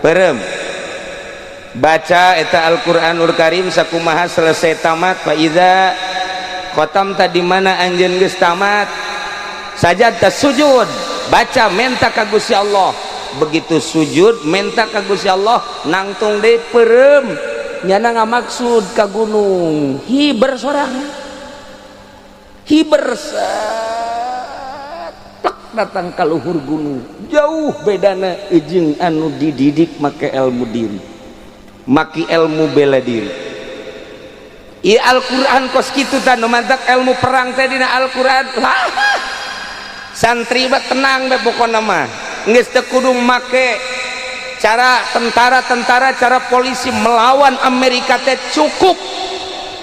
Perem baca eta Al-Qur'anul Karim sakumaha selesai tamat fa iza khotamta di mana anjeun geus tamat sajadta sujud baca menta ka Gusti Allah begitu sujud menta ka Gusti Allah nangtung deui perem nyana ngamaksud ka gunung hiber sorangan hiber plek datang ka luhur gunung jauh bedana jeung anu dididik make ilmu diri maki ilmu bela diri. Ieu Al-Qur'an kos kitu tah nu mantak ilmu perang teh dina Al-Qur'an santri mah tenang we pokona mah geus teu kudu make cara tentara cara polisi melawan Amerika teh cukup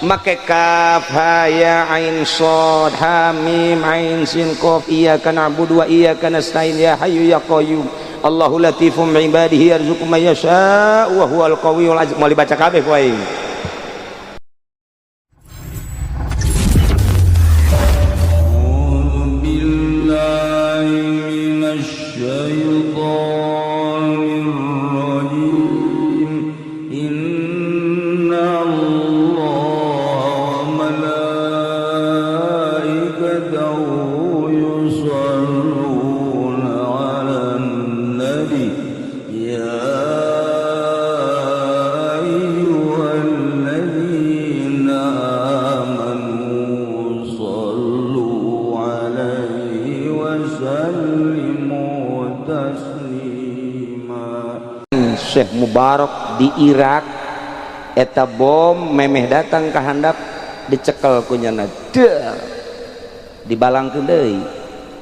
make kaf ha ya ain shad ha mim ain sin qaf iyyaka na'budu wa iyyaka nasta'in ya hayyu ya qayyum Allahu latifum bi ibadihi yarzuqu may yasha wa huwal qawiyyul aziz. Mau dibaca kabeh ku aing. Syekh Mubarak di Irak eta bom memeh datang ke handap dicekel kunyana dibalangkeun deui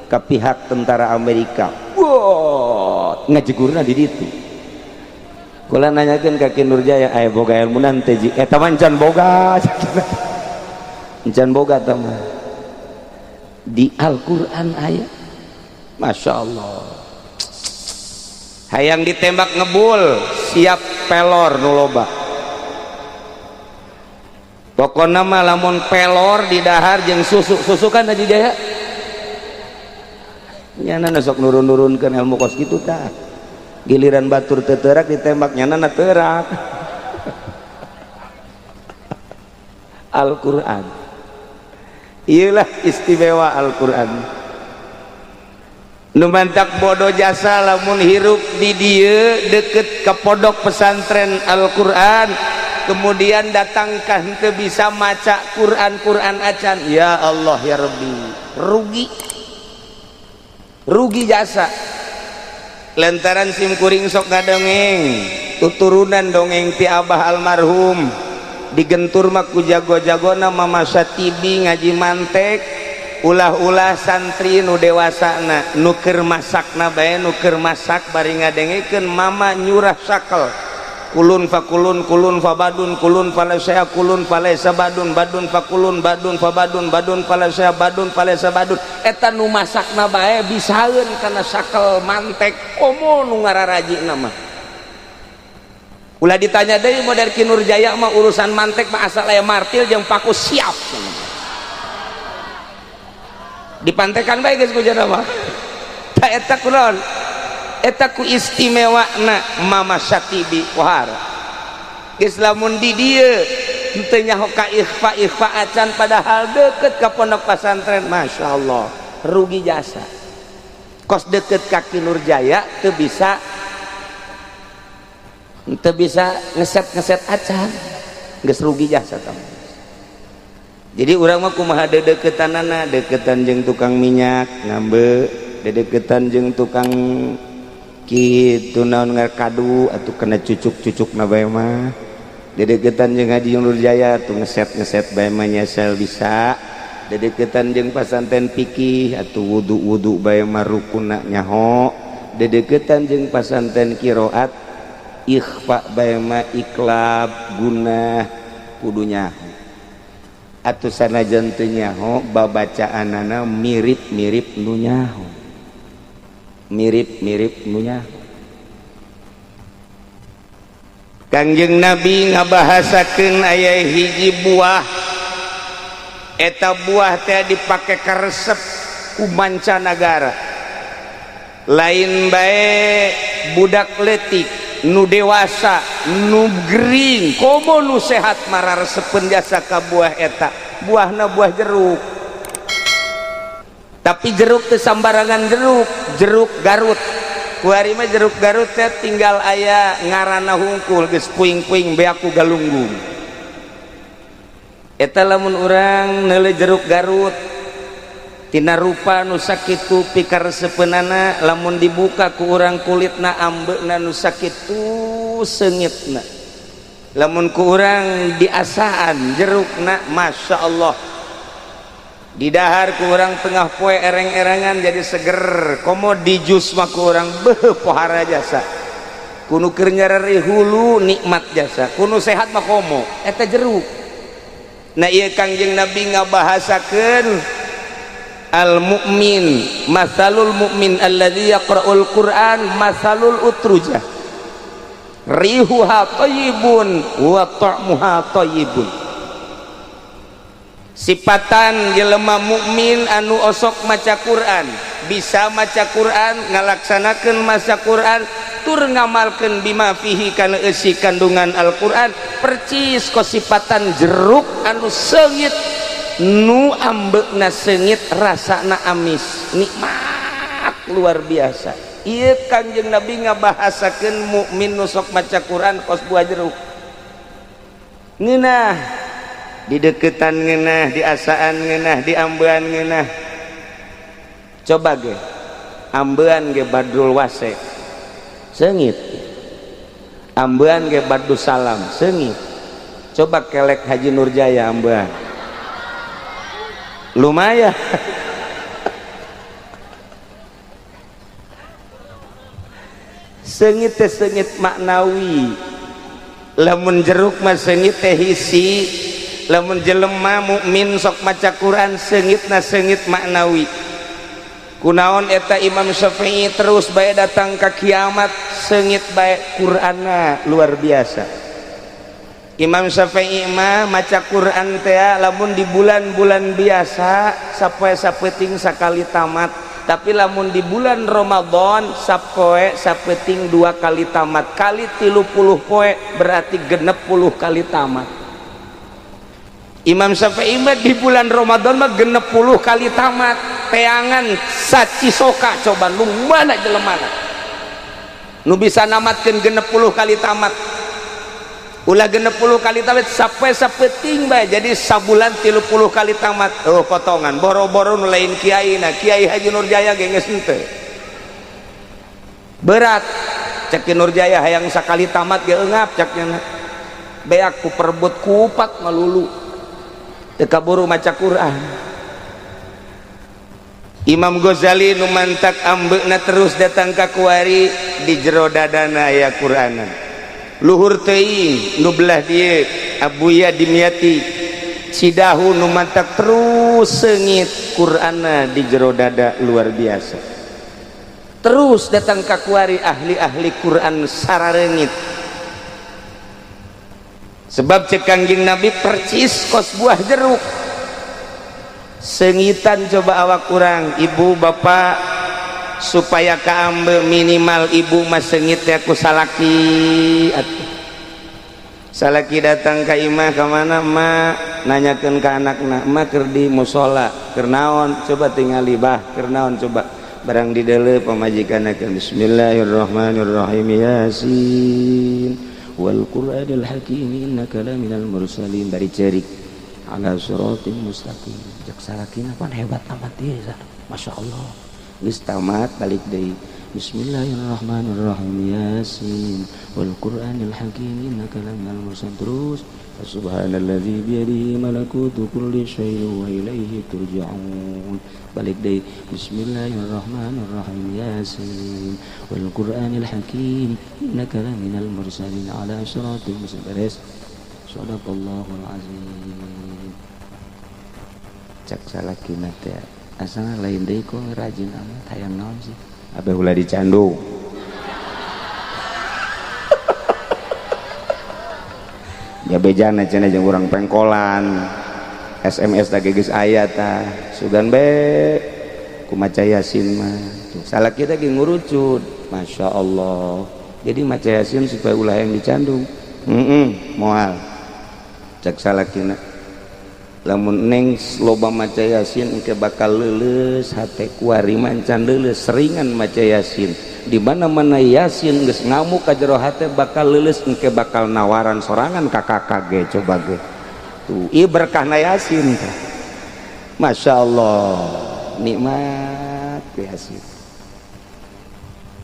ka pihak tentara Amerika wow ngajegurna di ditu kula nanyakeun ka Ki Nurjaya aya boga ilmu teh eta mah can boga can boga tah mah di Al-Qur'an aya Masya Allah hayang ditembak ngebul siap pelor nu loba pokona mah lamun pelor di dahar jeung susu kan Haji Jaya nyana sok nurun-nurunkeun ilmu kos kitu tah giliran batur teu teurak ditembak nyana teurak Al-Qur'an ieulah istimewa Al-Qur'an nu mantak bodoh jasa lamun hirup di dieu deket ke pondok pesantren Al-Qur'an kemudian datangkan teu bisa maca Qur'an acan ya Allah ya Rabbi rugi jasa lantaran simkuring sok ngadongeng tuturunan dongeng ti abah almarhum digentur mah ku jago-jagona Mama Satibi ngaji mantek ulah-ulah santri nu dewasana nu keur masakna bae nu keur masak bari ngadengekeun mama nyurah sakel kulun fakulun kulun fabadun kulun falasaya kulun falesa badun badun fakulun badun fabadun badun falasaya badun falesa badun eta nu masakna bae bisaeun kana sakel mantek komo nu ngararajina mah ulah ditanya deui model Ki Nurjaya mah urusan mantek mah asal aya martil jeung paku siap dipantekan bae geus ku jana mah ta eta kunaon eta ku istimewana Mama Satibi pohara geus lamun di dieu teu nyaho ka ikhfa acan padahal deukeut ka pondok pesantren Masya Allah rugi jasa kos deukeut ka Ki Nurjaya teu bisa ngeset acan geus rugi jasa tamu. Jadi urang mah kumaha dedeketanana deketan jeung tukang minyak ngambe dedeketan jeung tukang kitu naon ngarkadu atuh kena cucuk-cucukna bae mah dedeketan jeung Haji Nurjaya atuh ngeset bae mah nyesel bisa dedeketan jeung pasantren fikih atuh wudu bae mah rukunna nyaho dedeketan jeung pasantren qiraat ikhfa bae mah iklab gunah kudu nyaho atuh sanajan teu nyaho babacaanana mirip-mirip nu nyaho mirip-mirip nu nyaho Kangjeng Nabi ngabahasakeun aya hiji buah eta buah teh dipake karesep ku mancanagara lain bae budak leutik nu dewasa nu gering komo nu sehat mararesepen jasa ka buah eta buahna buah jeruk tapi jeruk teu sambarangan jeruk Garut kuari mah jeruk Garut teh tinggal aya ngaranna hungkul geus puing-puing beaku galunggung eta lamun urang neuleuh jeruk Garut tina rupa nu sakitu pikaresepeunana lamun dibuka ku urang kulitna ambeuna nu sakitu seungitna lamun ku urang diasaan jerukna masya Allah di dahar ku urang tengah poe ereng-erengan jadi seger komo di jus mah ku urang beuh pohara jasa kunu keur nyareri hulu nikmat jasa kunu sehat mah komo eta jeruk nah ieu Kangjeng Nabi ngabahasakeun al mukmin masalul mukmin alladzi yaqra'ul Qur'an masalul utrujah rihuha thayyibun wa ta'muha thayyibun sipatan jelema mukmin anu osok maca Quran bisa maca Quran ngalaksanakeun maca Quran tur ngamalkeun bima fihi kana eusi kandungan Al-Qur'an percis ko sipatan jeruk anu seungit nu ambeuna seungit rasana amis nikmat luar biasa ieu Kanjeng Nabi ngabahasakeun mukmin nu sok maca Quran kos buah jeruk ngeunah di deketan ngeunah di asaan ngeunah di ambean ngeunah coba ge ambean ge badrul wase seungit ambean ge badus salam seungit coba kelek Haji Nurjaya ambean lumayan seungit teh seungit maknawi lamun jeruk mah seungit teh hisi lamun jelema mukmin sok maca Quran seungitna seungit maknawi kunaon eta Imam Syafi'i terus bae datang ka kiamat seungit bae Qur'anna luar biasa Imam Syafi'i mah maca Quran teh lamun di bulan-bulan biasa sapoe sapeting sakali tamat tapi lamun di bulan Ramadan sapoe sapeting 2 kali tamat kali 30 poe berarti 60 kali tamat Imam Syafi'i mah di bulan Ramadan mah 60 kali tamat teangan sacisoka coba nu mana jelemana nu bisa namatkeun 60 kali tamat ulah 60 kali tamat sampai sapeting bae jadi sabulan 30 kali tamat oh potongan boro-boro nu lain kiaina Kiai Haji Nurjaya ge geus henteu berat cek Nurjaya hayang sakali tamat ge eungap ceknya beak ku perebut kupat ngalulu teu kaburu maca Quran Imam Ghazali nu mantak ambeuna terus datang ka kuari di jero dadana aya Qur'anan luhur teuing nu belah dieu Abuya Dimyati Cidahu nu mantak terus seungit Qur'anna di jero dada luar biasa terus datang ka kuari ahli-ahli Qur'an sarareungit sebab cek Kangjeng Nabi percis kos buah jeruk seungitan coba awak kurang ibu bapak supaya kaambe minimal ibu mas seungit ya ku salaki atuh salaki datang ka imah ka mana mak nanyakeun ka anakna mak keur di musola keur naon coba tingali bah keur naon coba barang di deuleu pamajikanna bismillahirrahmanirrahim yasin wal qur'anil hakim innaka laminal mursalin bari cerik ala siratim mustaqim jak salakina pan hebat amat ieu masya Allah geus tamat balik deui bismillahirrahmanirrahim yasin wal qur'anil hakim innaka laminal mursalin terus subhanalladzi biyadihi malakutu kulli syai'in wa ilaihi turja'un balik deui bismillahirrahmanirrahim yasin wal qur'anil hakim innaka laminal mursalin ala siratil mustaqim sadaqallahul azim cak salakina teh asana lain deui kok rajin amat hayang naon sih abah ulah dicandu ya bejana cenah jeung urang pengkolan SMS teh geus aya tah sugan be ku maca yasin mah tuh salaki teh ge ngurucut masyaallah jadi maca Yasin supaya ulah yang dicandung. Moal cek salakina lamun neng loba maca Yasin engke bakal leuleus hate kuari mancan leuleus seringan maca Yasin di mana-mana Yasin geus ngamuk ka jero hate bakal leuleus engke bakal nawaran sorangan ka kakak ge coba ge tuh ieu berkahna Yasin tah. Masya Allah nikmat Yasin.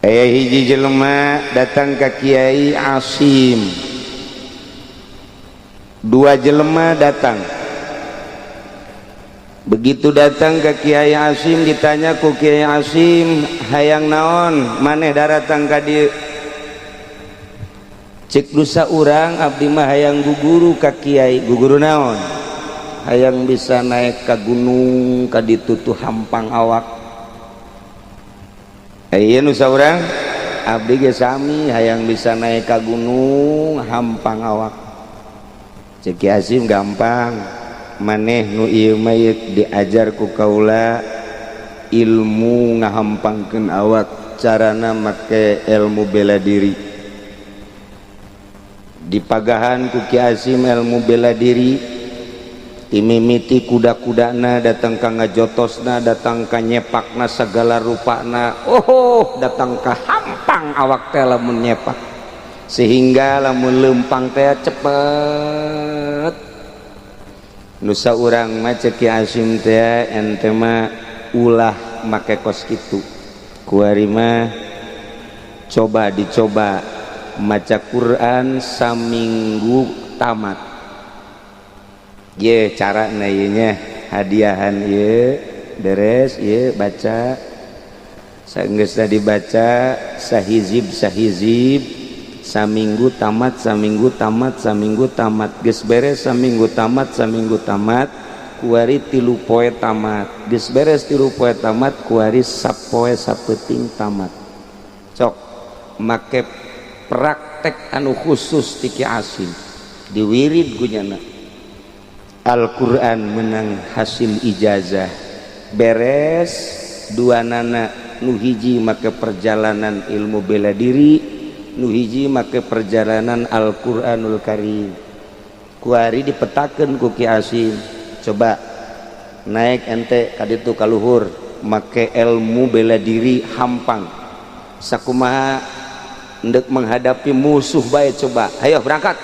Aya hiji jelema datang ka Kiai Asim, dua jelema datang. Begitu datang ke Kiai Asim ditanya ku Kiai Asim, hayang naon maneh datang ka dieu? Cek dosa urang abdi mah hayang guguru ka Kiai. Guguru naon? Hayang bisa naik ka gunung ka ditu tuh hampang awak. Ieu nu saurang abdi ge sami hayang bisa naik ka gunung hampang awak. Cek Kiai Asim gampang. Maneh nu ieu mah diajar ku kaula ilmu ngahampangkeun awak, carana make ilmu bela diri. Dipagahan ku Kiai Asim ilmu bela diri, timimiti kuda-kudana datang ka ngajotosna, datang ka nyepakna segala rupana. Oh, datang ka hampang awak teh lamun nyepak, sehingga lamun leumpang teh cepet. Nusa urang mah cek Kiai Asim teh ente mah ulah make kos kitu. Kuari mah coba dicoba maca Quran saminggu tamat. Ye carana ieu nya hadiahan ieu beres ieu baca saenggeus dibaca sahizib saminggu tamat geus beres saminggu tamat kuari 3 poe tamat geus beres 3 poe tamat kuari sapoe sapeuting tamat. Cok make praktek anu khusus ti Kiai Asim diwirid gunyana Al-Qur'an menang hasil ijazah beres duanana nu hiji make perjalanan ilmu bela diri, nu hiji make perjalanan Al-Qur'anul Karim. Kuari dipetakeun ku Kiai Asim, coba naik ente ka ditu ka luhur make ilmu bela diri hampang sakumaha endek menghadapi musuh bae. Coba hayo berangkat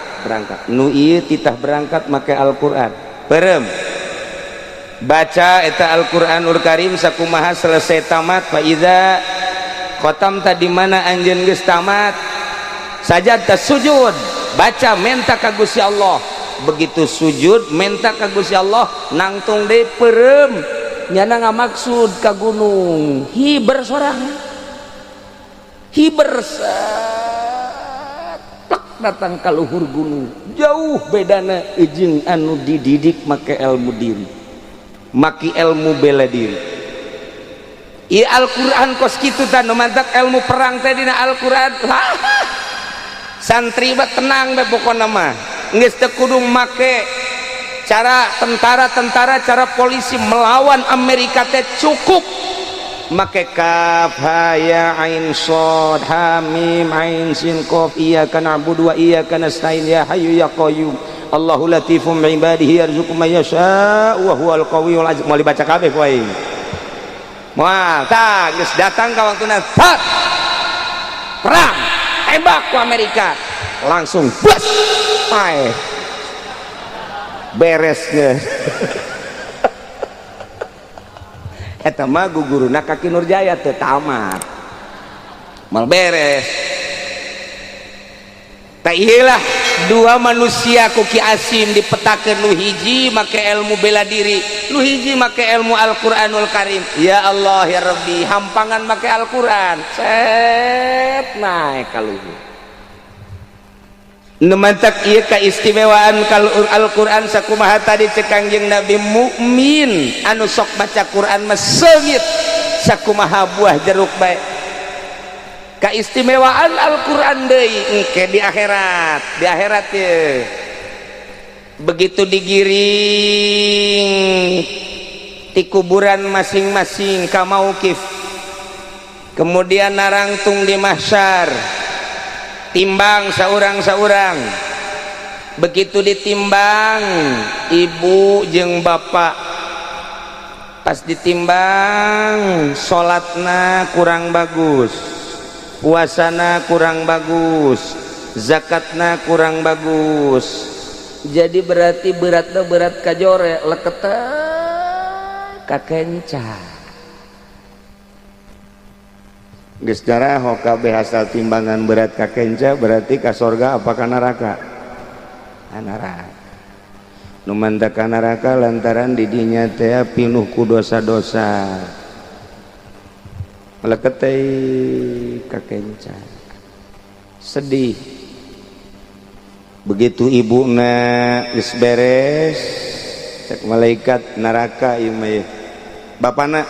nu ieu titah berangkat make Al-Qur'an perem baca eta Al-Qur'anul Karim sakumaha selesai tamat fa iza khotam tadi mana anjeun geus tamat sajad sujud baca menta ka Gusti Allah. Begitu sujud menta ka Gusti Allah nangtung deui peureum nyana ngamaksud ka gunung hiber sorangan hiber plek datang ka luhur gunung. Jauh bedana jeung anu dididik make ilmu diri make ilmu bela diri. Ieu Al-Qur'an kos kitu tah nu mantap ilmu perang teh dina Al-Qur'an. Santri mah tenang deh pokona mah geus teu kudu make cara tentara cara polisi melawan Amerika teh cukup make kaf ha ya ain shad ha mim ain sin qaf iyyaka na'budu wa iyyaka nasta'in ya hayyu ya qayyum Allahu latifum bi ibadihi yarzuqu may yasha wa huwal qawiyyul aziz. Mau dibaca kabeh ku aing moal tah geus datang ka waktuna tat perang tembak ku Amerika langsung bus pae beres ge. Eta mah guguruna Kaki Nurjaya teu tamat mal beres. Tah ieulah dua manusia ku Kiai Asim dipetakeun nu hiji make ilmu bela diri, nu hiji make ilmu Al-Qur'anul Karim. Ya Allah ya Rabbi hampangan make Al-Qur'an set naik ka luhur. Nu mantak ieu kaistimewaan Al-Qur'an sakumaha tadi cek Kangjeng Nabi mukmin anu sok baca Qur'an mah seungit sakumaha buah jeruk bae. Kaistimewaan Al-Qur'an deui engke di akhirat ye. Begitu digiring di kuburan masing-masing ka mauqif kemudian narangtung di mahsyar timbang saurang-saurang. Begitu ditimbang ibu jeung bapak, pas ditimbang salatna kurang bagus, puasana kurang bagus, zakatna kurang bagus. Jadi berarti beratna berat kajore leketa kakenca. Geus cara kabeh asal timbangan berat kakenca berarti ka sorga apa ka neraka? Neraka. Nu mantap ka neraka lantaran di dinya teh pinuh ku dosa-dosa. Leket teh kakenca. Sedih. Begitu ibuna geus beres, cek malaikat neraka ieu mah. Bapana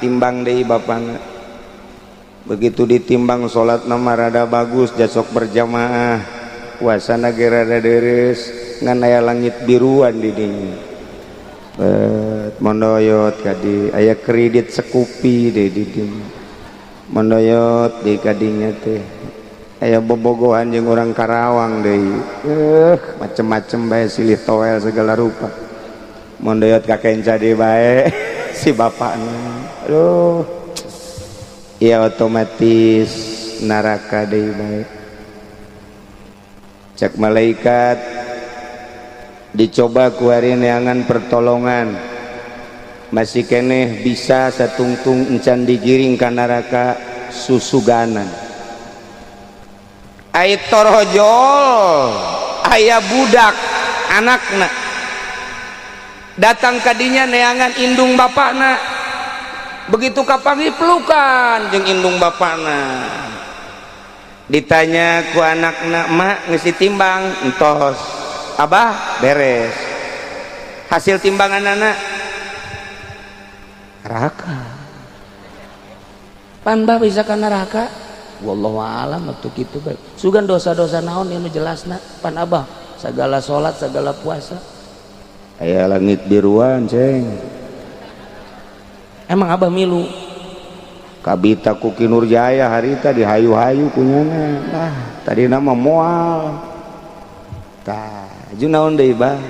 timbang deui bapana. Begitu ditimbang salat nama rada bagus, jasok berjamaah, puasana ge rada deres, ngan aya langit biruan di dinya. Mondoyot kadi aya kredit sekupi deui di dinya. Mondoyot di kadinya teh aya bobogohan jeung urang Karawang deui. Macem-macem bae silih toel segala rupa. Mondoyot kakenca deui bae si bapakna. Aduh. Ya otomatis neraka deui bae. Cek malaikat dicoba ku ari neangan pertolongan, masih keneh bisa satungtung encan digiring ka neraka susuganan. Ai torojol aya budak anakna datang kadinya neangan indung bapakna. Begitu kapangi pelukan jeung indung bapakna. Ditanya ku anakna, "Mak geus ditimbang?" "Entos." "Abah beres." Hasil timbanganana neraka. Pan bah bisa ka neraka? Wallahu a'lam atuh kitu bae. Sugan dosa-dosa naon anu jelasna? Pan abah sagala salat, sagala puasa. Aya langit biruan, ceng. Emang abah milu kabita ku Ki Nurjaya harita dihayu-hayu kunyangan. Tadi nama moal tah aju naon deui bah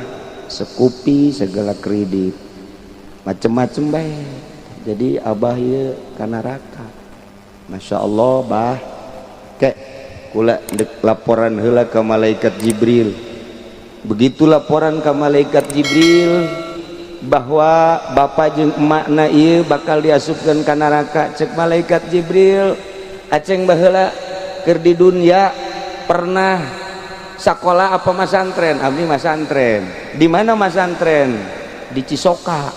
sekupi segala kredit macem-macem bae. Jadi abah ieu ka neraka. Masya Allah bah kek kula laporan heula ka malaikat Jibril. Begitu laporan ka malaikat Jibril bahwa bapak jeung emakna ieu bakal diasupkeun ka neraka. Cek malaikat Jibril, aceng baheula keur di dunya pernah sakola apa masantren? Abdi masantren. Di mana masantren? Di Cisoka.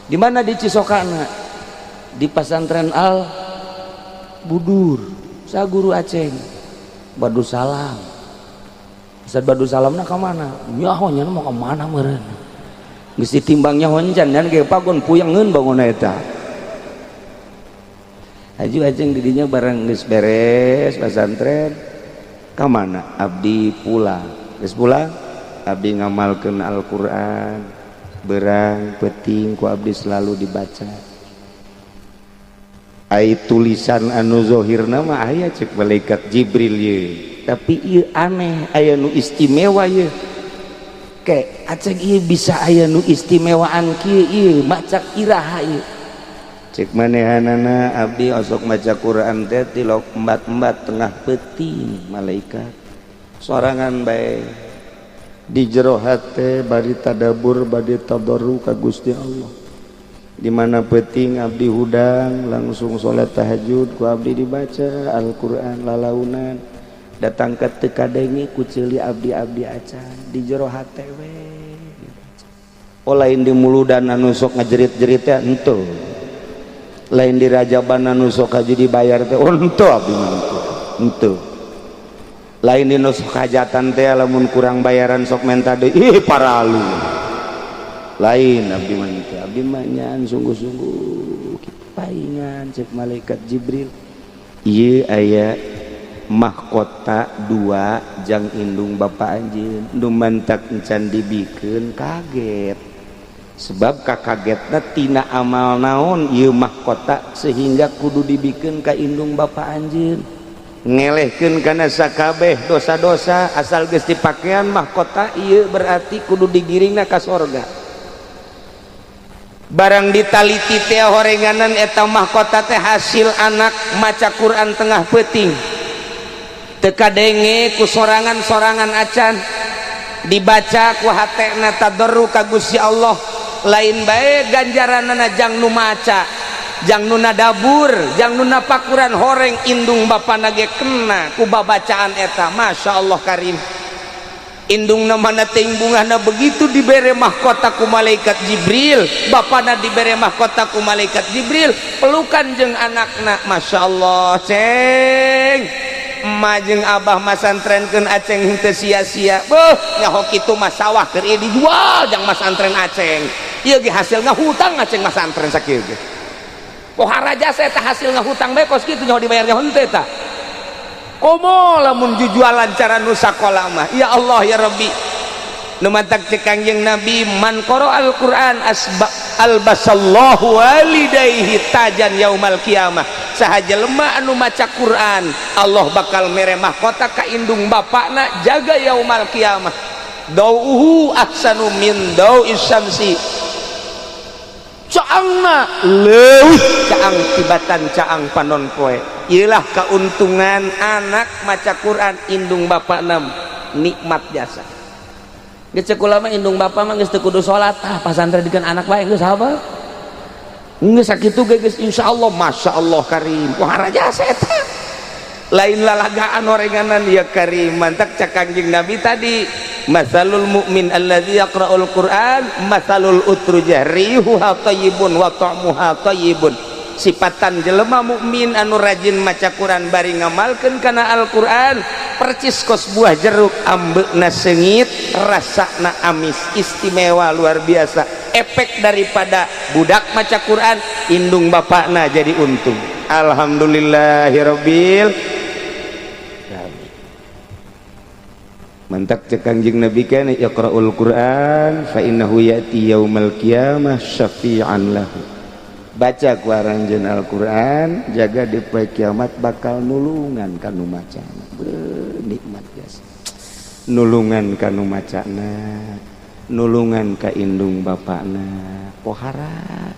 Di mana di Cisokana? Di pesantren Al Budur. Sa guru aceng Badu Salam. Ustaz Badu Salamna ka mana? Nyaho nya mau ka mana meureun? Geus ditimbangnya honcan dan ge pagon puyangeun bangunna eta. Aju ajeng di dinya barang geus beres pesantren ka mana? Abdi pulang. Geus pulang abdi ngamalkeun Al-Qur'an. Berang penting ku abdi selalu dibaca. Ai tulisan anu zahirna mah aya cek malaikat Jibril ye. Tapi ieu aneh, aya nu istimewa ye. Kayak aceng ieu bisa aya nu istimewaan kieu ieu macak iraha ieu. Cek manehanana abdi osok maca Quran teh tilok embat-embat tengah peuting malaikat. Sorangan bae di jero hate bari tadabur bari tadarru ka Gusti Allah. Di mana peuting abdi hudang langsung salat tahajud ku abdi dibaca Al-Qur'an lalaunan. Datang ke tekadengi ku ceuli abdi-abdi acan di jero hate we. Oh lain di muludan anu sok ngajerit-jerit teh henteu. Lain di rajaban anu sok haji dibayar teh henteu abdi mah henteu. Lain di nu sok hajatan teh lamun kurang bayaran sok menta deui paralu. Lain abdi mah teh abdi mah nyan sungguh-sungguh paingan cek malaikat Jibril. Ieu aya mahkota dua jang indung bapak anjeun nu mantak encan dibikeun kaget sebab kakagetna tina amal naon ieu mahkota sehingga kudu dibikeun ka indung bapak anjeun ngelehkeun kana sakabeh dosa-dosa asal geus dipakean mahkota ieu berarti kudu digiringna ka sorga. Barang ditaliti teh horenganan eta mahkota teh hasil anak maca Quran tengah peuting teu kadenge ku sorangan-sorangan acan dibaca ku hatena tadarru ka Gusti Allah, lain bae ganjaranana jang nu maca, jang nu nadabur, jang nu napakuran horeng indung bapana ge kena ku babacaan eta. Masya Allah karim, indung namana teuing bungahna begitu dibere mahkota ku malaikat Jibril, bapana dibere mahkota ku malaikat Jibril, pelukan jeung anakna. Masya Allah ceng, emak jeung abah masantrenkeun aceng henteu sia-sia. Beuh nyaho kitu mah sawah keur ieu dijual jang masantren aceng. Ieu ge hasil ngahutang aceng masantren sakieu ge. Pohara jasa eta hasil ngahutang bae kos kitu nyaho dibayar nyaho henteu eta. Komo lamun jujualan cara nu sakola mah. Ya Allah ya Rabbi, nu matak cek Kangjeng Nabi, man qara al-Qur'an albasallahu walidayhi tajan yaumal qiyamah. Sahaja lemah anu maca Quran Allah bakal mere mahkota ka indung bapakna jaga yaumal qiyamah. Dauhu ahsanu min dau'is syamsi, caangna leuwih caang tibatan caang panon poe. Ieulah kauntungan anak maca Quran indung bapakna nikmat jasa. Geus sekolah mah indung bapa mah geus teu kudu salat, pasantren dikeun anak bae geus hafal. Geus sakitu ge geus insyaallah masyaallah karim. Pohara jasa eta. Lain lalagaan orenganan ya karim. Mantak cak Kangjeng Nabi tadi, masalul mu'min alladzi yaqra'ul Qur'an masalul utrujah rihuha thayyibun wa ta'muha thayyibun. Sipatan jelema mukmin anu rajin maca Quran bari ngamalkeun kana Al-Qur'an percis kos buah jeruk, ambeuna seungit, rasana amis, istimewa luar biasa. Efek daripada budak maca Quran indung bapakna jadi untung. Alhamdulillahirabbil alamin. Mantak cek Kangjeng Nabi kana iqra'ul Qur'an fa innahu ya'ti yaumal qiyamah syafi'an lahu. Baca ku aranjeun Al-Qur'an, jaga di poe kiamat bakal nulungan kanu macana. Nikmat jasa. Nulungan kanu macana, nulungan ka indung bapakna, pohara.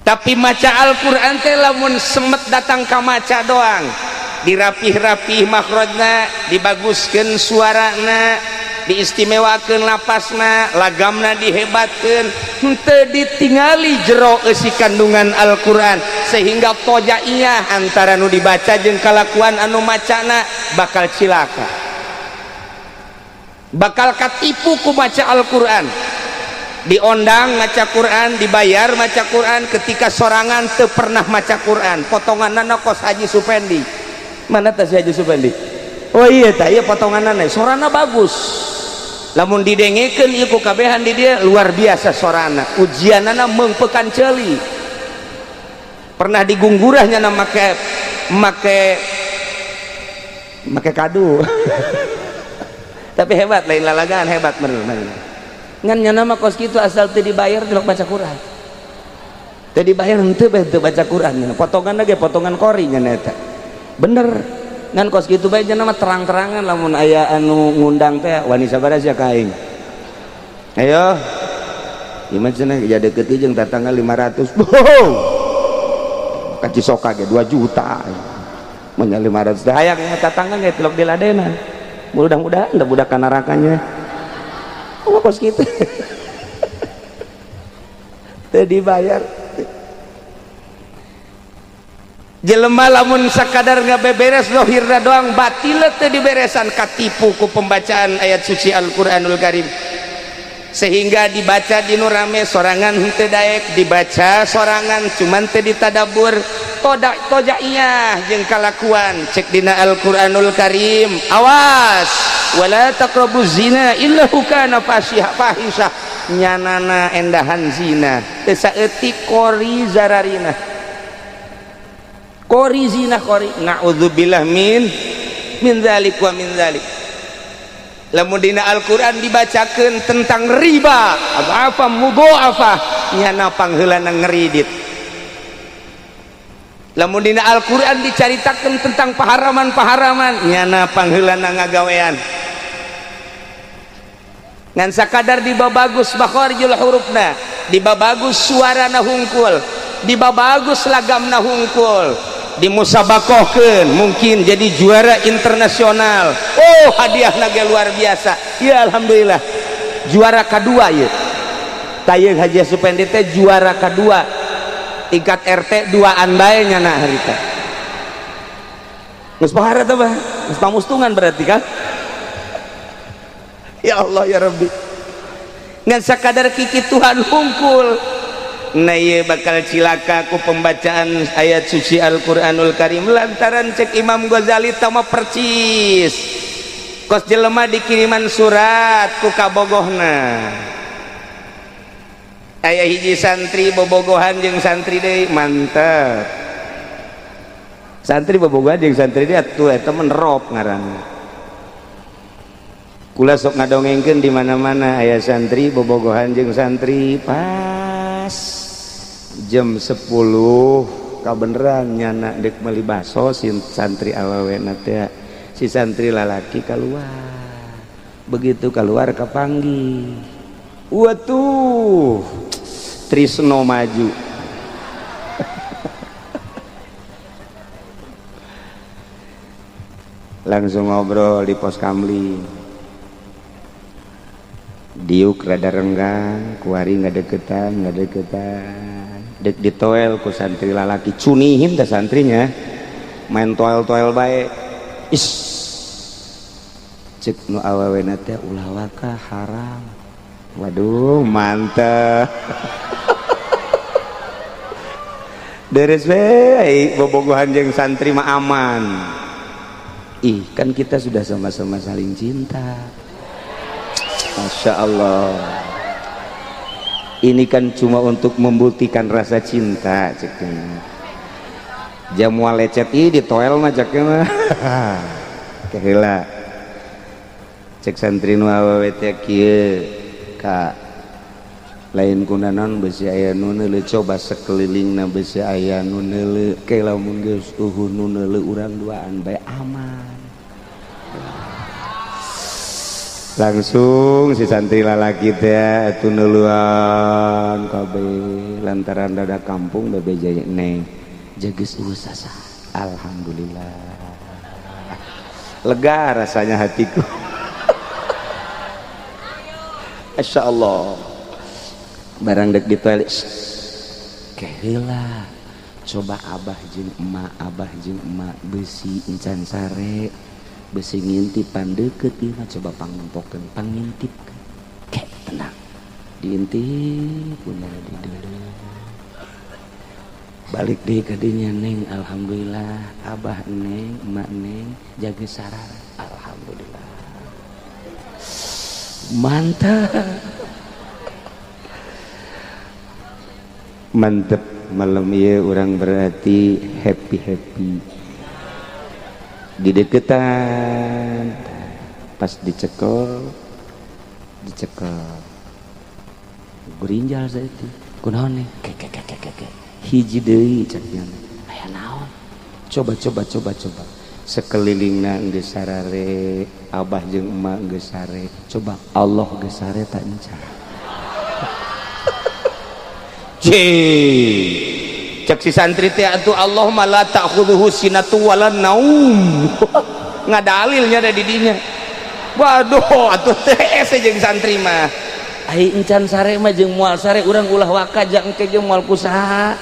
Tapi maca Al-Qur'an teh lamun semet datang ka maca doang, dirapih-rapih makhrajna, dibaguskeun suarana, diistimewakeun lapasna, lagamna dihebatkeun, henteu ditingali jero eusi kandungan Al-Qur'an sehingga tojaiyah antara nu dibaca jeung kalakuan anu macana bakal cilaka, bakal katipu ku maca Al-Qur'an. Diondang maca Quran, dibayar maca Quran, ketika sorangan teu pernah maca Quran, potonganna kos Haji Supendi. Mana teh si Haji Supendi? Oh iya tah, ieu potonganna sorana bagus. Lamun didengekeun ieu ku kabehan di dia luar biasa sorana. Ujianana meungpeukan ceuli. Pernah digunggurahnya na make kadu. Tapi hebat, lain lalagaan hebat bener. Ngan nyana mah kos kitu asal teu dibayar teu baca Quran. Teu dibayar henteu bae teu baca Quran. Potonganna ge potongan kori nya eta. Bener. Ngan kos kitu bae cenah mah terang-terangan lamun aya anu ngundang teh wani sabaraha sia ka aing. Ayo. Ieu mah cenah ya deukeut jeung tatangga 500. Bohong. Ka Cisoka ge 2 juta. Mun 500 teh hayang tatangga ge tilok diladenan. Mudah-mudahan da budak ka nerakanya. Oh kos kitu. Teu dibayar. Jelema lamun sakadar ngabeberes zahirna doang, batil teu diberesan, katipu ku pembacaan ayat suci Al-Qur'anul Karim. Sehingga dibaca dinu rame sorangan henteu daek, dibaca sorangan cuman teu ditadabur, tojaiyah jeung kalakuan. Cek dina Al-Qur'anul Karim, awas wala taqrabuz zina illahu kana fahisha, nyanana endahan zina teu saeutik qori zararina. Qori zina qori, naudzubillah min dzalik wa min dzalik. Lamun dina Al-Qur'an dibacakeun tentang riba, apa mudha'afah, nyana pangheulana ngeridit. lamun dina Al-Quran dicaritakan tentang paharaman-paharaman nyana pangheulana ngagawean ngan sakadar dibabagus makharijul hurufna, dibabagus suarana hungkul, dibabagus lagamna hungkul, dimusabakohkeun mungkin jadi juara internasional. Oh hadiahna ge luar biasa ya, alhamdulillah juara kedua ya tayeung Haji Supendi teh juara kedua tingkat RT 2an bae nyana harita geus pahara teh bah geus pamustungan berarti kan. Ya Allah ya Rabbi ngan sakadar kiki Tuhan hungkul nah ieu bakal cilaka ku pembacaan ayat suci Al-Qur'anul Karim lantaran cek Imam Ghazali tama percis kos jelema dikiriman surat ku kabogohna aya hiji santri bobogohan jeung santri deui mantep santri bobogohan jeung santri deui atuh eta menerop ngaranna kula sok ngadongengkeun di mana-mana aya santri bobogohan jeung santri pas jam 10 kabeneran nyana dek meuli baso si santri awawena teh si santri lalaki keluar begitu keluar kapanggih waduh trisno maju langsung ngobrol di pos kamling diuk rada renggang kuari ngadeketan dek ditoel ku santri lalaki cunihin teh santrinya main toel bae is cek nu awawena teh ulah waka haram waduh mantep deres we bobogohan jeung santri mah aman ih kan kita sudah sama-sama saling cinta. Masya Allah ini kan cuma untuk membuktikan rasa cinta ceknya jamual lecet ini ditoel mah ceknya mah kehela cek santri nu awewe teh kieu ka lain kunanon besi aya nu neuleu coba sekelilingna besi aya nu neuleu ke lamun geus uhun nu neuleu urang duaan bae aman langsung si santri lalaki teh atuh neuluan kabeh lantaran dada kampung bebe jaya neng jageus usasa alhamdulillah lega rasanya hatiku Masya Allah barang dek di toilet keheula coba abah jeung emak besi encan sare besi ngintipan deket ieu coba pangempokkeun pangintipkeun kek tenang diintip punya di deuleu balik deui ka dinya neng alhamdulillah abah neng emak neng jaga sarara alhamdulillah mantep malam ieu urang berarti happy di deketan pas dicekel gurinjal saya itu kunaon nih kek hiji deui cenah aya naon coba sekelilingna geus sarare abah jeung emak geus sare coba Allah geus sare tak encan cek si santri teh atuh Allah la ta'khudhuhu sinatu wala naum ngadalilnya ada di dinya waduh atuh teh jeung santri mah ai encan sare mah jeung moal sare urang ulah waka jang engke jeung moal kusaha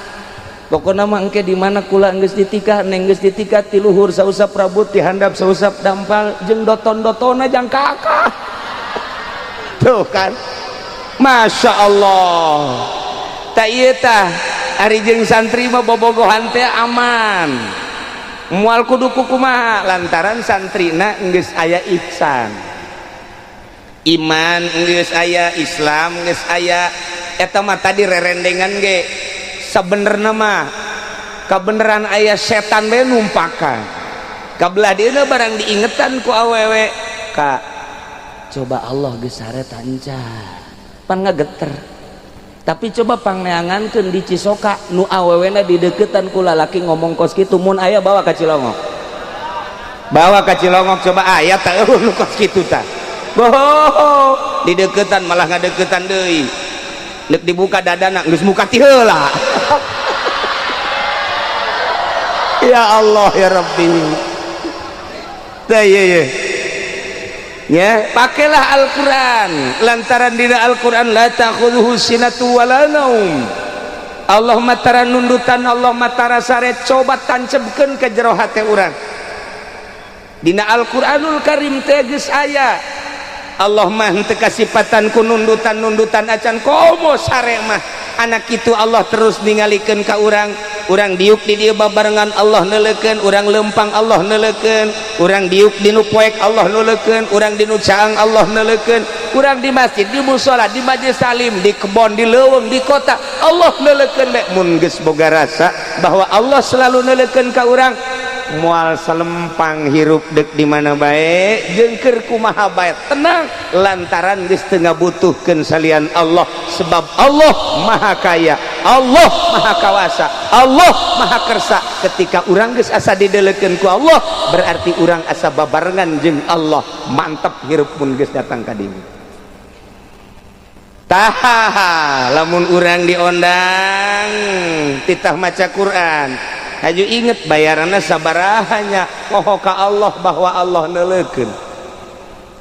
pokona mah engke di mana kula geus ditikah neng geus ditikah ti luhur sausap rambut ti handap sausap dampal jeung doton-dotonna jang kakak tuh kan Masya Allah tak ieu tah ari jeung santri mah bobogohan teh aman moal kudu kumaha lantaran santrina geus aya ihsan iman geus aya Islam geus aya eta mah tadi rerendengan ge sabenerna mah kabeneran aya setan bae numpakan kabelah dieuna barang diingetan ku awewe ka coba Allah geus sare tanca pan ngageter Tapi coba pangneangankeun di Cisoka nu awewena di deketan ku lalaki ngomong kos kitu mun aya bawa ka Cilongok. Bawa ka Cilongok coba aya teh nu kos kitu tah. Boh, di deketan malah ngadeketan deui. Neuk dibuka dadana geus muka ti heula. Ya Allah ya Rabbi. Tah ye. Ya, pakailah Al-Quran. Lantaran dina Al-Quran la ta'khudhuhu sinatu wala naum. Allah matara nundutan, Allah matara sare, coba tancebkeun ka jero hate urang. Dina Al-Quranul Karim teh geus aya. Allah mah henteu kasipatan ku nundutan acan komo sare mah. Anak kitu Allah terus ningalikeun ka urang. Urang diuk di dieu babarengan Allah neulekeun, urang lempang Allah neulekeun, urang diuk dinu poek Allah neulekeun, urang dinu caang Allah neulekeun, urang di masjid, di mushola, di majelis salim, di kebon, di leuweung, di kota Allah neulekeun le. Mun geus boga rasa bahwa Allah selalu neulekeun ka urang, moal salempang hirup dek di mana bae jeung keur kumaha bae tenang lantaran geus teu ngabutuhkeun salian Allah, sebab Allah maha kaya, Allah maha kawasa, Allah maha kersa. Ketika urang geus asa didelekeun ku Allah berarti urang asa babarengan jeung Allah, mantap hirup mun geus datang ka dieu. Tah lamun urang diondang titah maca Quran haju inget bayaranna sabarahanya poho ka Allah bahwa Allah neulekeun.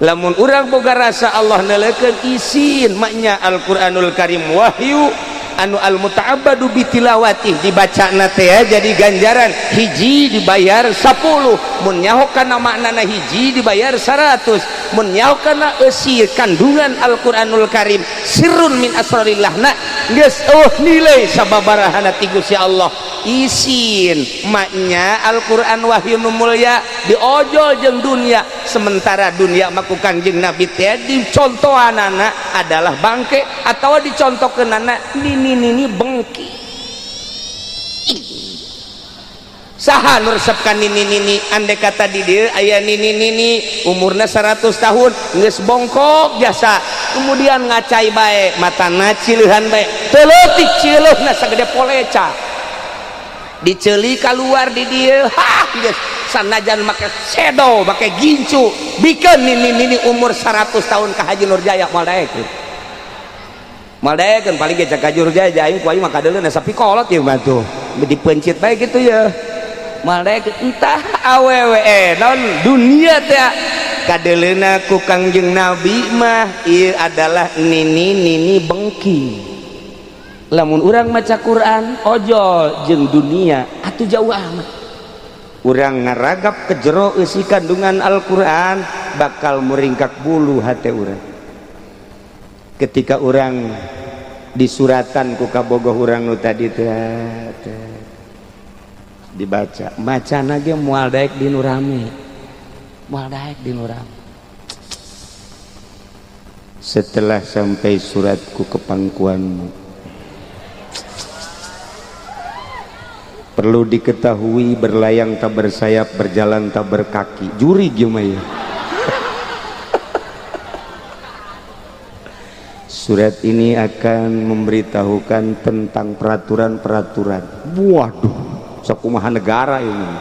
Lamun urang boga rasa Allah neulekeun isin maknya Al-Qur'anul Karim wahyu anu al-muta'abbadu bitilawati dibacana teh jadi ganjaran hiji dibayar 10, mun nyaho kana maknana hiji dibayar 100, mun nyaho kana eusir kandungan Al-Qur'anul Karim sirrun min asrarillah na geus nilai sababarahana ti Gusti Allah. Isin maknya Al-Quran wahyu nu mulya diojol jeung dunia, sementara dunia mah ku Kangjeng Nabi teh dicontohanana adalah bangke atawa dicontohkeunana nini bengki. Saha nu resepkan nini andai kata di dieu aya nini umurna 100 tahun geus bongkok jasa, kemudian ngacai bae matana cileuhan bae teu leutik cileuna sagede poleca diceli keluar di dia sanajan make sedo make gincu bikin nini umur 100 tahun ke Haji Nurjaya maldaekeun paling ge Haji Nurjaya aing ku aing maka deuleu sapi kolot ieu mah tuh dipencit bae gitu ya maldaekeun entah awewe non dunia teh kadeleuna ku Kangjeng Nabi mah ieu adalah nini bengki. Lamun urang maca Quran ojol jeung dunia atuh jauh amat. Urang ngaragap ke jero eusi kandungan Al-Quran bakal muringkak bulu hate urang. Ketika urang disuratan ku kabogoh urang nu tadi teh dibaca macana ge moal daek dinu rame, moal daek dinu rame. Setelah sampai suratku ke pangkuanmu, perlu diketahui berlayang tak bersayap, berjalan tak berkaki. Juri gimana ya? Surat ini akan memberitahukan tentang peraturan-peraturan. Waduh, sakumaha negara ini.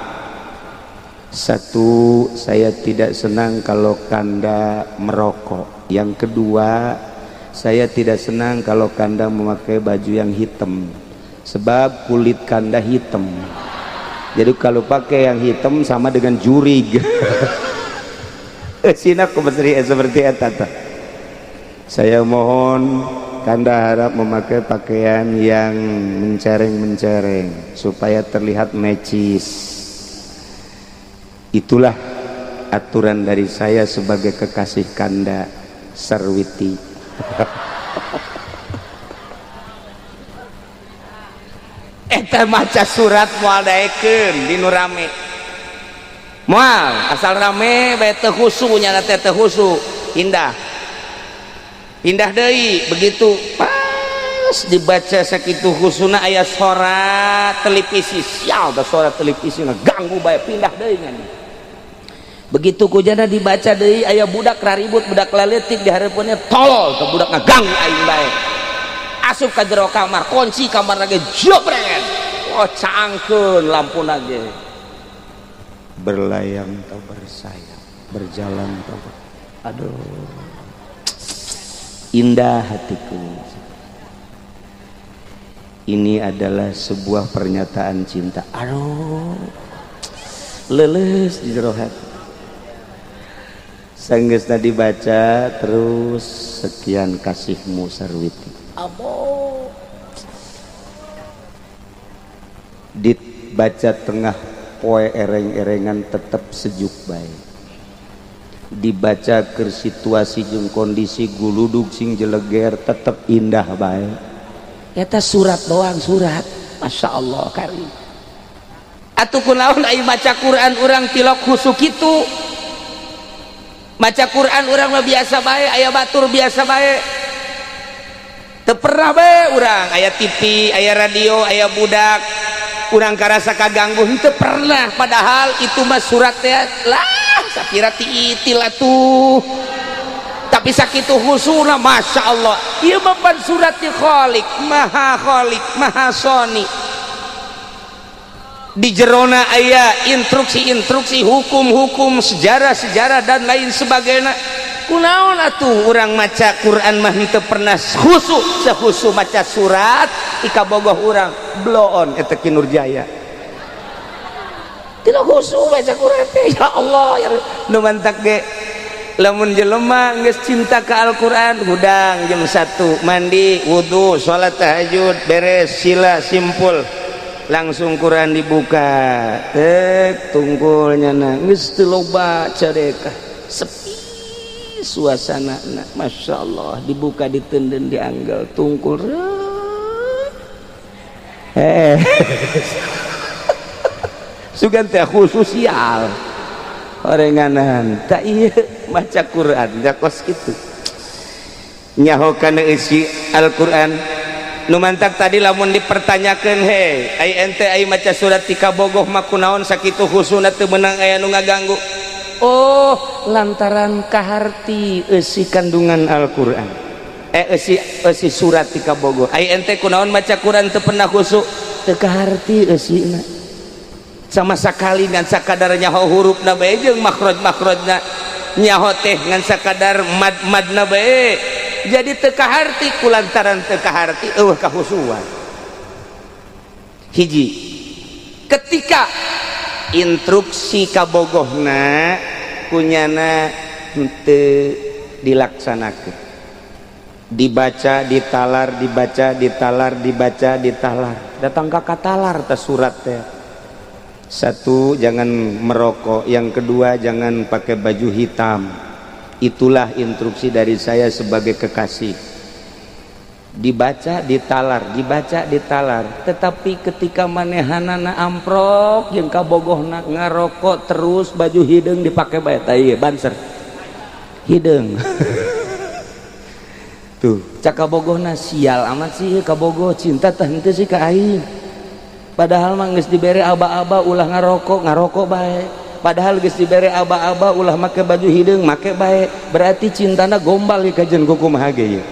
Satu, saya tidak senang kalau Kanda merokok. Yang kedua, saya tidak senang kalau Kanda memakai baju yang hitam. Sebab kulit Kanda hitam, jadi kalau pakai yang hitam sama dengan jurig. Sinak seperti itu. Saya mohon Kanda harap memakai pakaian yang mencereng supaya terlihat necis. Itulah aturan dari saya sebagai kekasih Kanda, Sarwiti. Eta maca surat moal daekeun dinu rame, moal asal rame bae teu husu nya teh teu husu, indah deui. Begitu pas dibaca sakitu husuna aya sora televisi, sial da sora televisi ngaganggu bae pindah deui nya. Begitu kujana dibaca deui aya budak raribut budak laletik di hareupeunnya tolol teh budak ngaganggu aing bae. asup ka jero kamar, kunci kamar lagi jebret, oh cangkeun lampu lagi, berlayang atau bersayap, berjalan atau aduh indah hatiku. Ini adalah sebuah pernyataan cinta. Aduh, leles di jero hati. Sanggeusna dibaca terus sekian kasihmu Sarwiti. Abo. Dibaca tengah poe ereng-erengan tetap sejuk baik. Dibaca ke situasi jeung kondisi guludug sing jeleger tetap indah baik. Eta surat doang surat, masya Allah karim. Atuh kunaon aya maca Quran urang tilok husuk itu. Maca Quran urang mah biasa bae, aya batur biasa bae. Teu pernah bae urang aya TV, aya radio, aya budak, urang karasa kaganggu teu pernah. Padahal itu mah surat teh lah sakira ti itil atuh. Tapi sakitu husuna masya Allah ieu mah pan surat ti Khalik Maha Soni. Di jerona aya instruksi-instruksi, hukum-hukum, sejarah-sejarah dan lain sebagainya. Kunaon atuh urang maca Quran mah teu pernah khusu sehusu maca surat ika bogoh urang bloon eta Ki Nurjaya. Teu khusu maca Quran teh ya Allah ya nu mantak ge. Lamun jelema geus cinta ka Al-Qur'an hudang jam 1 mandi wudu salat tahajud beres sila simpul langsung Quran dibuka tungkulnya geus teu loba carekah sepi suasanana masya Allah dibuka ditenden dianggal tungkul sugan teh khususial orenganan tak iya maca Quran dak kos kitu nyaho kana isi Al-Qur'an nu mantak tadi lamun dipertanyakeun he ai ente ai maca surat ti kabogoh mah kunaon sakitu khusuna teu meunang aya nu ngaganggu. Oh lantaran kaharti eusi kandungan Al-Qur'an eusi surat ti kabogoh ai ente kunaon maca Quran teu pernah khusu teu kaharti eusina sama sakali ngan sakadar nyaho hurufna bae jeung makhraj-makhrajna nyaho teh ngan sakadar mad-madna bae jadi teu kaharti kulantaran teu kaharti eueuh kahusuan. Hiji ketika instruksi kabogohna kunyana henteu dilaksanakeun dibaca ditalar dibaca ditalar dibaca ditalar datang ka katalar teh surat teh. Satu, jangan merokok. Yang kedua, jangan pakai baju hitam. Itulah instruksi dari saya sebagai kekasih. Dibaca, ditalar, dibaca, ditalar. Tetapi ketika manehanana amprok yang kabogohna ngarokok terus baju hideung dipakai bae tah ieu banser. Hideung. Tuh, cak kabogohna sial amat sih kabogoh cinta teh henteu sih ka aing. Padahal mah geus dibere aba-aba ulah ngarokok bae. Padahal geus dibere aba-aba ulah make baju hideung make bae. Berarti cintana gombal di kajen kumaha ge.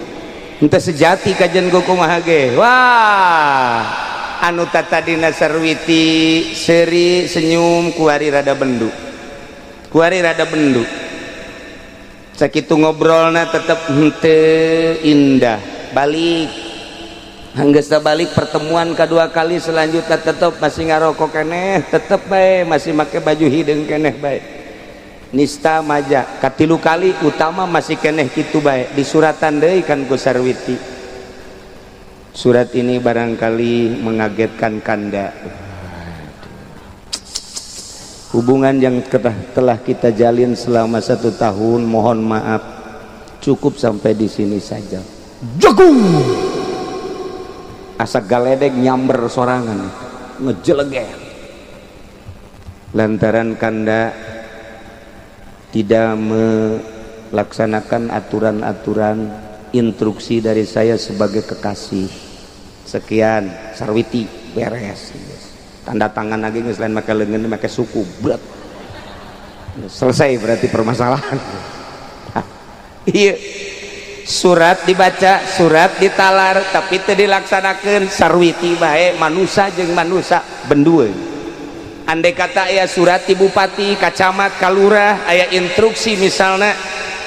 Henteu sejati kajen kumaha ge. Wah, anu tadina Sarwiti seuri senyum kuari rada bendu. Kuari rada bendu. Sakitu ngobrolna tetep henteu indah. Balik Hanggeus balik pertemuan kedua kali selanjutnya tetap masih ngarokok keneh tetap bae masih make baju hideung keneh bae nista maja katilu kali utama masih keneh kitu bae disuratan deui kan ku Sarwiti. Surat ini barangkali mengagetkan Kanda. Hubungan yang telah kita jalin selama 1 tahun mohon maaf cukup sampai di sini saja. Jagung asa galedeg nyamber sorangan ngejeleger lantaran Kanda tidak melaksanakan aturan-aturan instruksi dari saya sebagai kekasih. Sekian Sarwiti beres tanda tangan lagi selain make leungeun make suku berat selesai berarti permasalahan. Iya surat dibaca surat ditalar tapi teu dilaksanakeun sarwiti bae manusa jeung manusa bendueun. Andai kata aya surat ti bupati ka camat ka lurah aya instruksi misalna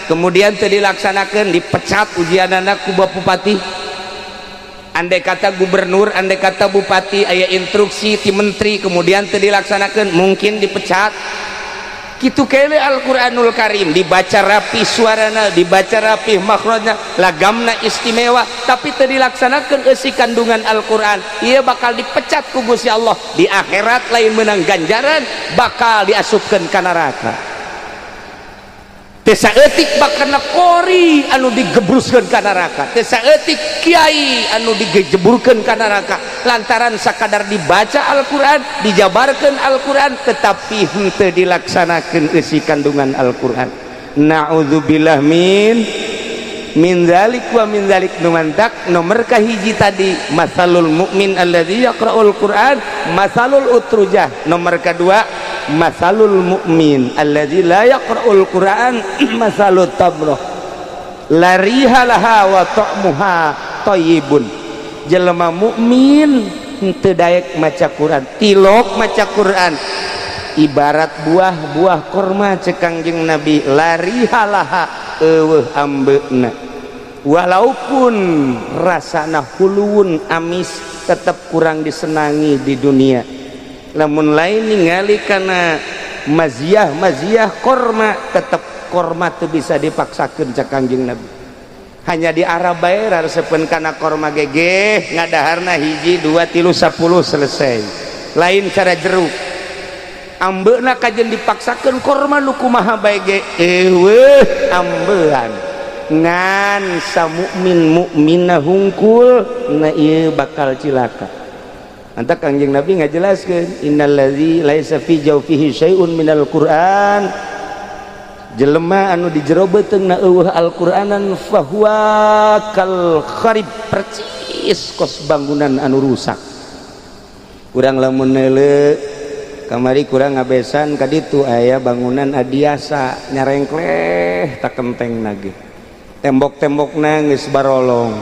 kemudian teu dilaksanakeun dipecat ujianana ku bupati. Andai kata gubernur andai kata bupati aya instruksi ti menteri kemudian teu dilaksanakeun mungkin dipecat. Kitu kele Al-Qur'anul Karim dibaca rapi suarana dibaca rapi makhrajna lagamna istimewa tapi teu dilaksanakeun eusi kandungan Al-Qur'an ieu bakal dipecat ku Gusti Allah di akhirat lain meunang ganjaran bakal diasupkeun ka neraka. Teu saeutik bakarna kori anu digebruskeun ka neraka, teu saeutik kiai anu dijeburkeun ka neraka lantaran sakadar dibaca Al-Qur'an, dijabarkeun Al-Qur'an tetapi henteu dilaksanakeun eusi kandungan Al-Qur'an. Na'udzubillah min dzalik wa min dzalik numantak nomor kahiji tadi masalul mukmin alladzi yaqra'ul Qur'an masalul utrujah, nomor kedua masalul mukmin alladzi la yaqra'ul Qur'an masalut tabrah la rihalaha wa ta'muha thayyibun. Jelema mukmin henteu daek maca Quran tilok maca Quran ibarat buah-buah korma cek Kangjeng Nabi la rihalaha eueuh ambeuna walaupun rasana huluun amis tetap kurang disenangi di dunia. Lamun lain ningali kana maziah korma tetap korma teu bisa dipaksakeun cak Kangjeng Nabi. Hanya di Arab bae resepkeun kana korma gegeh ngadaharna 1 2 3 10 selesai. Lain cara jeruk. Ambeuna kajen dipaksakeun korma nu kumaha bae ge eueuh ambean. Ngan sa mukminah hungkul na ieu bakal cilaka. Anta Kangjeng Nabi ngajelaskeun innallazi laisa fi jawfihi syai'un minal Qur'an jelema anu di jero beteungna eueuh Al-Qur'anan fahuwa kal kharib percis kos bangunan anu rusak. Urang lamun neuleuh kamari kurang ngabesan ka ditu aya bangunan adiasa nyarengkleh tak kentengna ge. Tembok-tembokna geus barolong.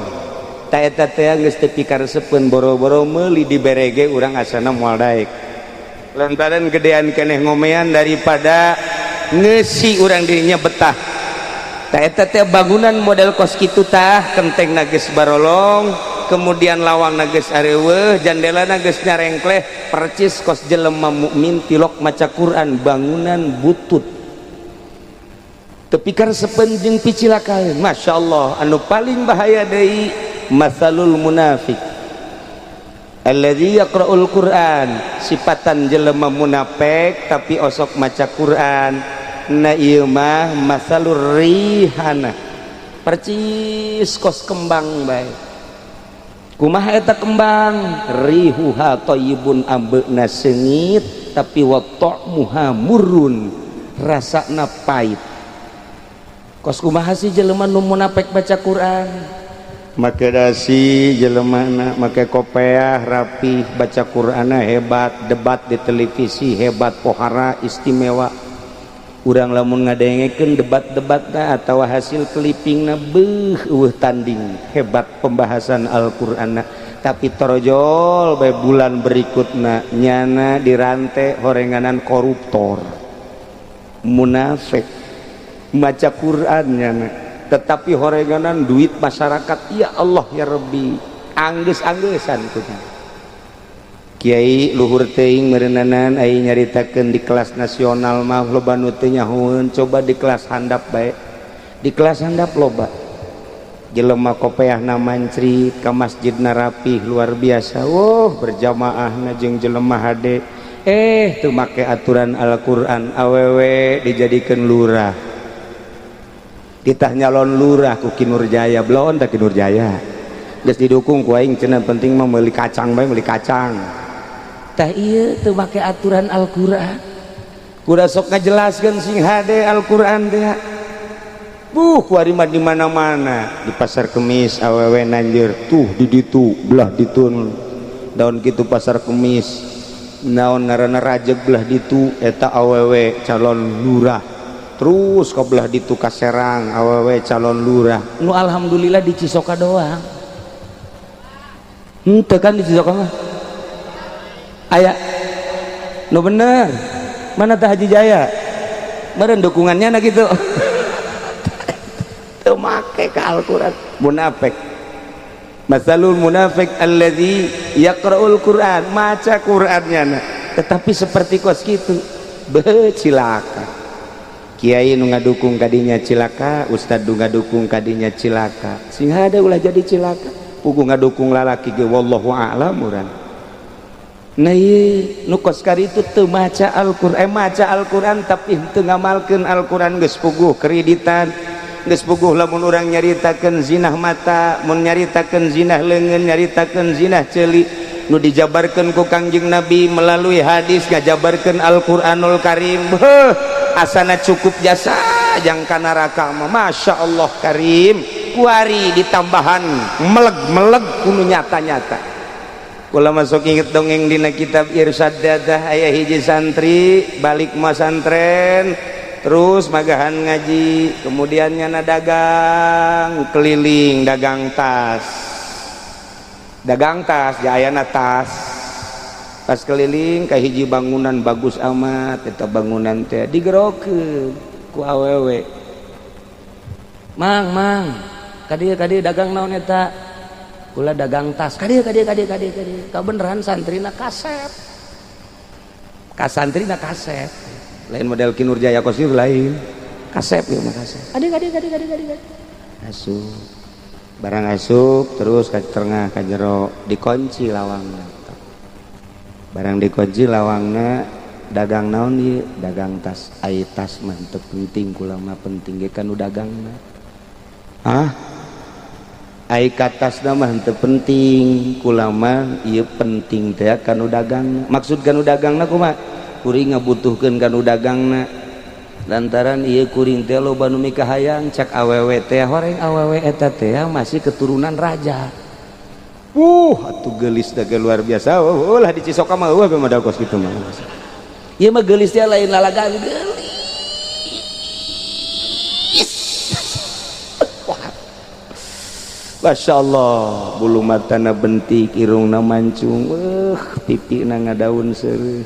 Ta eta teh geus teu pikaresepkeun boro-boro meuli diberege urang asana moal daek. Lantaran gedean keneh ngomean daripada ngeusi urang dirinya betah. Ta eta teh bangunan model kos kitu tah kentengna geus barolong, kemudian lawangna geus areueuh, jandelana geus nyarengkleh, percis kos jelema mukmin tilok maca Quran bangunan butut. Teu pikaresepkeun jeung picilakaeun. Masyaallah anu paling bahaya deui masalul munafik alladzi yaqra'ul Qur'an sifatan jelema munafik tapi osok maca Quran na ieu mah masalur rihana percis kos kembang bae. Kumaha eta kembang rihuha thayyibun ambeuna seungit tapi wa ta'muha murrun rasana pait. Kos kumaha sih jelema nu munafik baca Quran make dasi jelemana make kopiah rapi baca Qur'ana hebat debat di televisi hebat pohara istimewa. Urang lamun ngadengekeun debat-debatna atawa hasil clippingna beuh eueuh tanding hebat pembahasan Al-Qur'anna tapi torojol bae bulan berikutna nyana dirante horenganan koruptor munafik maca Qur'an nyana tetapi horenganan duit masyarakat. Ya Allah ya Rabbi anggeus-anggesan kudu Kiai luhur teuing meureunanan aya nyaritakeun di kelas nasional mah loba nu teu nyahoeun coba di kelas handap bae. Di kelas handap loba jelema kopeahna mancrit ka masjidna rapih luar biasa berjamaahna jeung jelema hade teu make aturan Al-Qur'an awewe dijadikeun lurah. Ditah nyalon lurah ku Kinur Jaya belon tak Kinur Jaya geus didukung ku aing cenah penting mah meuli kacang bae meuli kacang tah ieu teu make aturan Al-Qur'an kuda sok ngajelaskeun sing hade Al-Qur'an teh kuari mah di mana-mana di pasar Kemis awewe nanjeur tuh di ditu belah ditun daun kitu pasar Kemis naon ngaranna rajeg belah ditu eta awewe calon lurah terus kebelah ditu ka Serang awewe calon lurah nu alhamdulillah di Cisoka doang henteu kan di Cisoka mah aya nu bener mana teh Haji Jaya meureun dukungannya na gitu teu make ka Al-Qur'an munafik masalul munafik alladzi yaqra'ul Qur'an maca Qur'annya na tetapi seperti kos kitu beuh cilaka kiai nu ngadukung kadinya cilaka ustad nu ngadukung kadinya cilaka sing hade ulah jadi cilaka pugu ngadukung lalaki ge wallahu a'lam urang nah ieu nu kos kari itu teu maca Al-Qur'an maca Al-Qur'an tapi teu ngamalkeun Al-Qur'an geus puguh kreditan geus puguh lamun urang nyaritakeun zinah mata mun nyaritakeun zinah leungeun nyaritakeun zinah ceuli nu dijabarkeun ku Kangjeng Nabi melalui hadis ngajabarkeun Al-Qur'anul Karim beuh asana cukup jasa jang ka neraka mah masyaallah karim kuari ditambahan meleg-meleg kudu nyata-nyata kula masuk inget dongeng dina kitab Irsyad Dadah aya hiji santri balik masantren terus magahan ngaji kemudiannya na dagang keliling dagang tas jayana tas pas keliling ka hiji bangunan bagus amat eta bangunan teh digerokeun ku awewe mang kadieu dagang naon eta kula dagang tas kadieu ka beneran santrina kasep ka santrina kasep lain model Kinur Jaya Kosir lain kasep ya mah kasep kadieu asup barang asup terus ka tengah ka jero dikunci lawangna barang dikunci lawangna dagang naon ieu dagang tas ai tas mah teu penting kula mah penting ge kanu dagangna ai katasna mah teu penting kula mah ieu penting teh kanu dagangna maksud kanu dagangna kumaha kuring ngabutuhkeun kanu dagangna lantaran ieu kuring teh loba nu mikahayang cak awewe teh horeng awewe eta teh masih keturunan raja atuh geulis da luar biasa ulah di Cisoka mah eueuh modal kos kitu mah ieu mah geulis teh lain lalagan geulis Masya Allah bulu matana bentik irungna mancung pipina ngadaun seueuh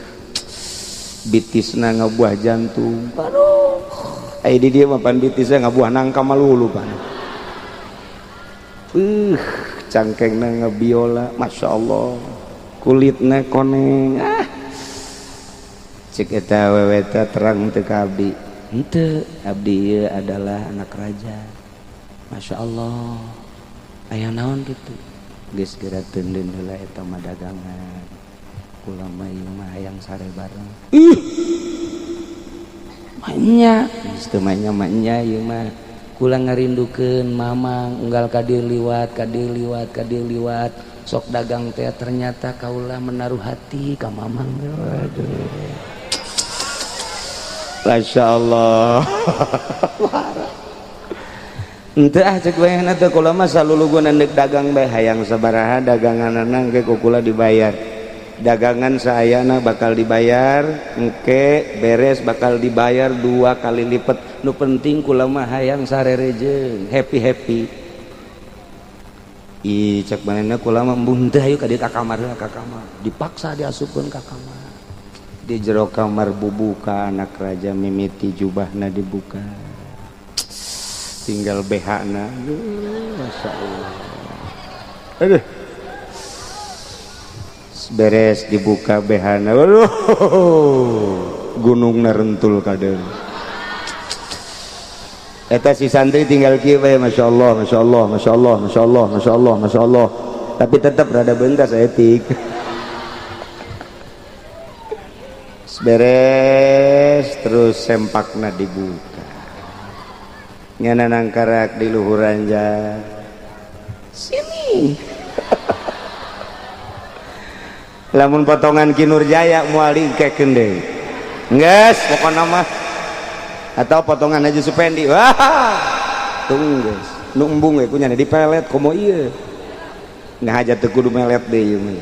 bitisna ngabuah jantung aduh ai di dieu mah pan bitisna ngabuah nangka malulu pan cangkengna ngabiola Masya Allah kulitna koneng cek eta awewe teh terang teu ka abdi henteu abdi ieu adalah anak raja Masya Allah aya naon kitu geus geura teundeun heula eta mah dagangan kula mah ieu mah hayang sare bareng manya geus teu manya ieu mah kula ngarindukeun mamang unggal ka dieu liwat sok dagang teh ternyata kaulah menaruh hati ka mamang waduh Masya Allah ente cek bayana teh kula mah salulugun neuk dagang bae hayang sabaraha daganganna engke ku kula dibayar dagangan saayana bakal dibayar engke beres bakal dibayar 2 kali lipat nu penting kula mah hayang sarere jeung happy cek bayana kula mah embung teh ayo ka dieu ka kamar dipaksa diasupkeun ka kamar di jero kamar bubuka anak raja mimiti jubahna dibuka tinggal BH-na Masya Allah aduh beres dibuka BH-na waduh gunungna rentul kader eta si santri tinggal kieu bae Masya Allah tapi tetap rada bentas etik beres terus sempakna dibuka nyana nangkarak di luhuran ja sini lamun potongan Kinur Jaya moal dikekeun deui geus pokona mah atau potongan Haji Supendi wah tunggu geus nu embung we kunyana dipelet komo ieu ngahajat teu kudu melet deui ieu mah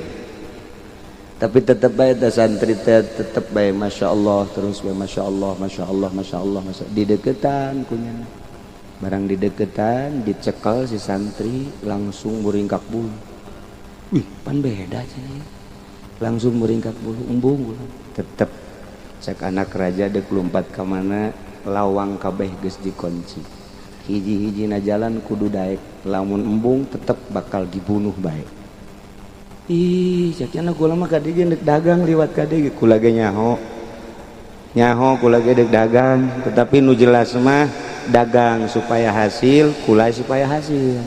tapi tetap baik santri tetap baik masya Allah terus baik masya Allah masya Allah masya Allah di deketan kunyana barang di deketan dicekal si santri langsung meringkak bulu wih pan beda sih langsung meringkak bulu embung tetap cek anak raja dek lompat ke mana lawang kabeh geus dikunci hiji-hijina jalan kudu daek lamun embung tetap bakal dibunuh baik ih caknya gula mah kade dek dagang liwat kade kula ge nyaho kula ge dek dagang tetapi nu jelas mah dagang supaya hasil kula supaya hasil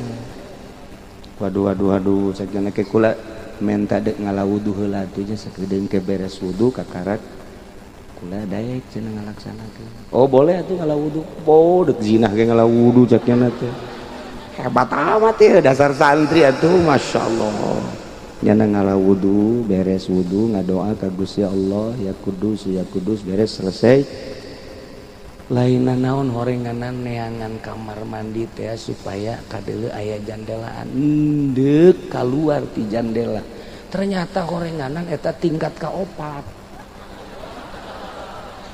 waduh caknya ke kula menta dek ngalawudu heula tuh nya sakedeung ke beres wudu kakarak kula daek cenah ngalaksanakeun oh boleh atuh ngalawudu dek zinah ge ngalawudu caknya teh hebat amat ya dasar santri atuh masyaallah nyana ngalawudu beres wudu ngadoa ka Gusti Allah ya kudus beres selesai laina naon horenganan neangan kamar mandi teh supaya kadeuleu aya jandelaan endek keluar ti jandela ternyata horenganan eta tingkat kaopat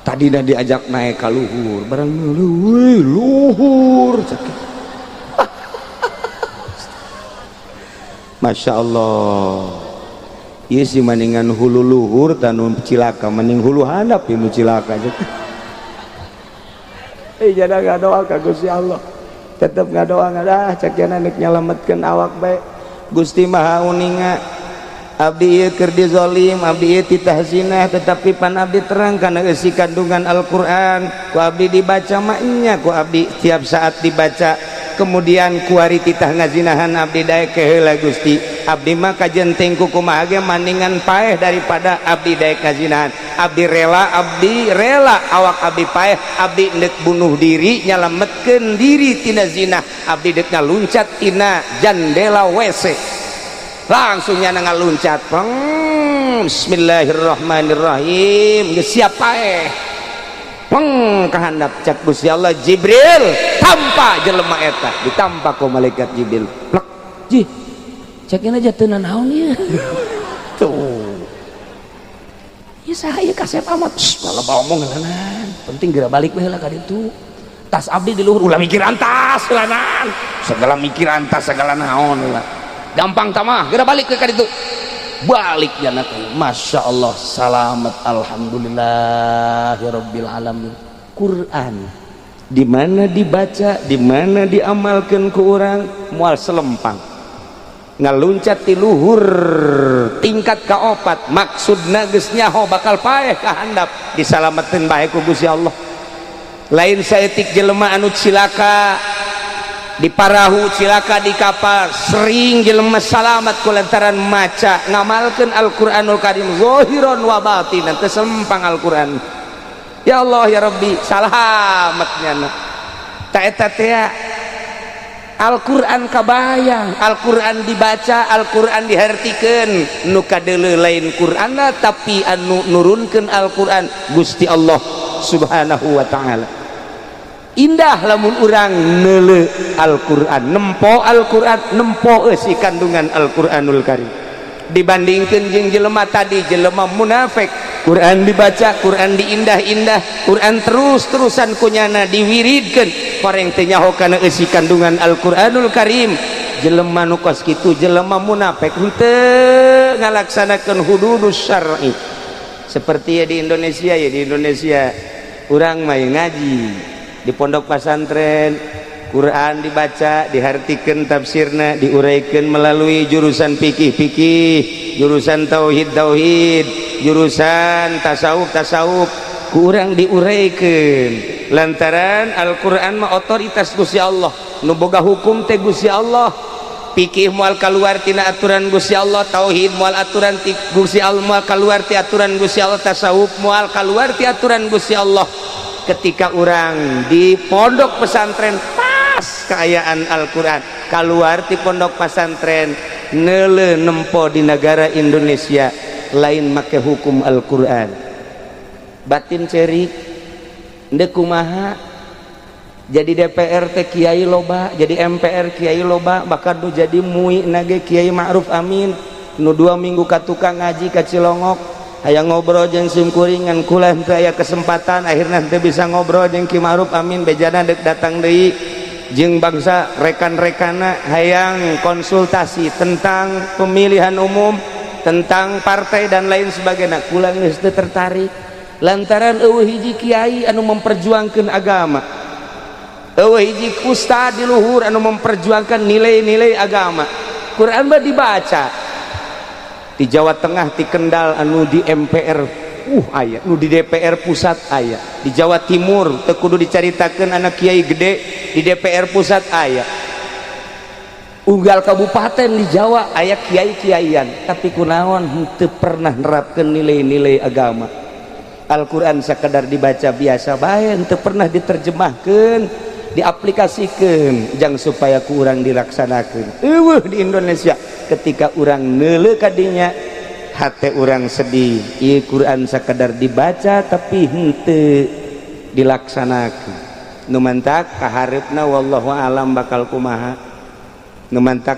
tadina diajak naik ka luhur barang luhur cek Masya Allah iya sih maningan hulu luhur tanu cilaka maning hulu handap ini cilaka jangan ngadoa ka Gusti Allah tetap ngadoa ngadah caknya nek nyalametkeun awak bae Gusti Maha Uninga abdi ieu keur dizolim abdi ieu titah zina tetapi pan abdi terang kana isi kandungan Al-Qur'an ku abdi dibaca mah nya ku abdi tiap saat dibaca kemudian kuari titah ngazinahan abdi daek heula Gusti abdi mah kajenteng ku kumaha ge maningan paeh daripada abdi daek ngazinahan abdi rela awak abdi paeh abdi endek bunuh diri nyalametkeun diri tina zina abdi dek ngaluncat tina jandela WC langsung nyana ngaluncat bismillahirrahmanirrahim geus siap paeh kehandap cak Gusti Allah Jibril tampa jelema eta ditampa ku malaikat Jibril plek ji cekin aja teu naon ieu tuh ieu saha ieu kasep amat kalau ngomong ngelanan penting geura balik we heula ka ditu tas abdi di luhur ulah mikiran tas heulangan segala mikiran tas segala naon heula gampang tamah geura balik ke ka ditu balik jana masya Allah salamet alhamdulillahirabbil alamin Quran di mana dibaca di mana diamalkan ku urang moal selempang ngaluncat ti luhur tingkat kaopat maksudna geus nyaho bakal paeh ka handap disalametkeun bae ku Gusti Allah lain saeutik jelema anu cilaka di parahu cilaka di kapal sering jelema salamat kulantaran maca ngamalkeun Al-Qur'anul Karim zahiran wa batinan teu sempang Al-Qur'an ya Allah ya Rabbi salametnya ta eta teh Al-Qur'an kabayang Al-Qur'an dibaca Al-Qur'an dihartikeun nu kadeuleu lain Qur'anna tapi anu nurunkeun Al-Qur'an Gusti Allah Subhanahu wa taala indah lamun urang neuleu Al-Qur'an nempo Al-Qur'an nempo eusi kandungan Al-Qur'anul Karim dibandingkeun jeung jelema tadi jelema munafik Quran dibaca Quran diindah-indah Quran terus-terusan kunyana diwiridkeun koreng teh nyaho kana eusi kandungan Al-Qur'anul Karim jelema nu kos kitu jelema munafik henteu ngalaksanakeun hududus syar'i seperti ya di Indonesia urang mah ngaji di pondok pesantren Quran dibaca dihartikeun tafsirna diuraikeun melalui jurusan fikih jurusan tauhid jurusan tasawuf ku urang diuraikeun lantaran Al-Qur'an mah otoritas Gusti Allah nu boga hukum teh Gusti Allah fikih moal kaluar tina aturan Gusti Allah tauhid moal aturan ti Gusti Allah moal kaluar ti aturan Gusti Allah tasawuf moal kaluar ti aturan Gusti Allah ketika orang di pondok pesantren pas keayaan Al-Quran keluar di pondok pesantren neuleu nempo di negara Indonesia lain make hukum Al-Quran batin cerik ndek kumaha jadi DPR teh kiai loba jadi MPR kiai loba bakal jadi MUI nage Kiai Ma'ruf Amin nu 2 minggu ka tukang ngaji ka Cilongok hayang ngobrol jeung simkuringan kula teu aya kesempatan akhirna teu bisa ngobrol jeung Ki Ma'ruf Amin bejana deuk datang deui jeung bangsa rekan-rekanna hayang konsultasi tentang pemilihan umum tentang partai dan lain sebagainya kula geus teu tertarik lantaran eueuh hiji kiai anu memperjuangkeun agama eueuh hiji ustad di luhur anu memperjuangkan nilai-nilai agama Quran mah dibaca di Jawa Tengah di Kendal anu di MPR aya nu di DPR pusat aya di Jawa Timur teu kudu dicaritakeun anak kiai gede di DPR pusat aya unggal kabupaten di Jawa aya kiai-kiaian tapi kunaon teu pernah nerapkeun nilai-nilai agama Al-Quran sekedar dibaca biasa bae teu pernah diterjemahkeun diaplikasikan jang supaya kurang dilaksanakan di Indonesia ketika orang neuleuh kadinya hati orang sedih ieu Quran sekedar dibaca tapi henteu dilaksanakan nu mantak kahareupna wallahu alam bakal kumaha nu mantak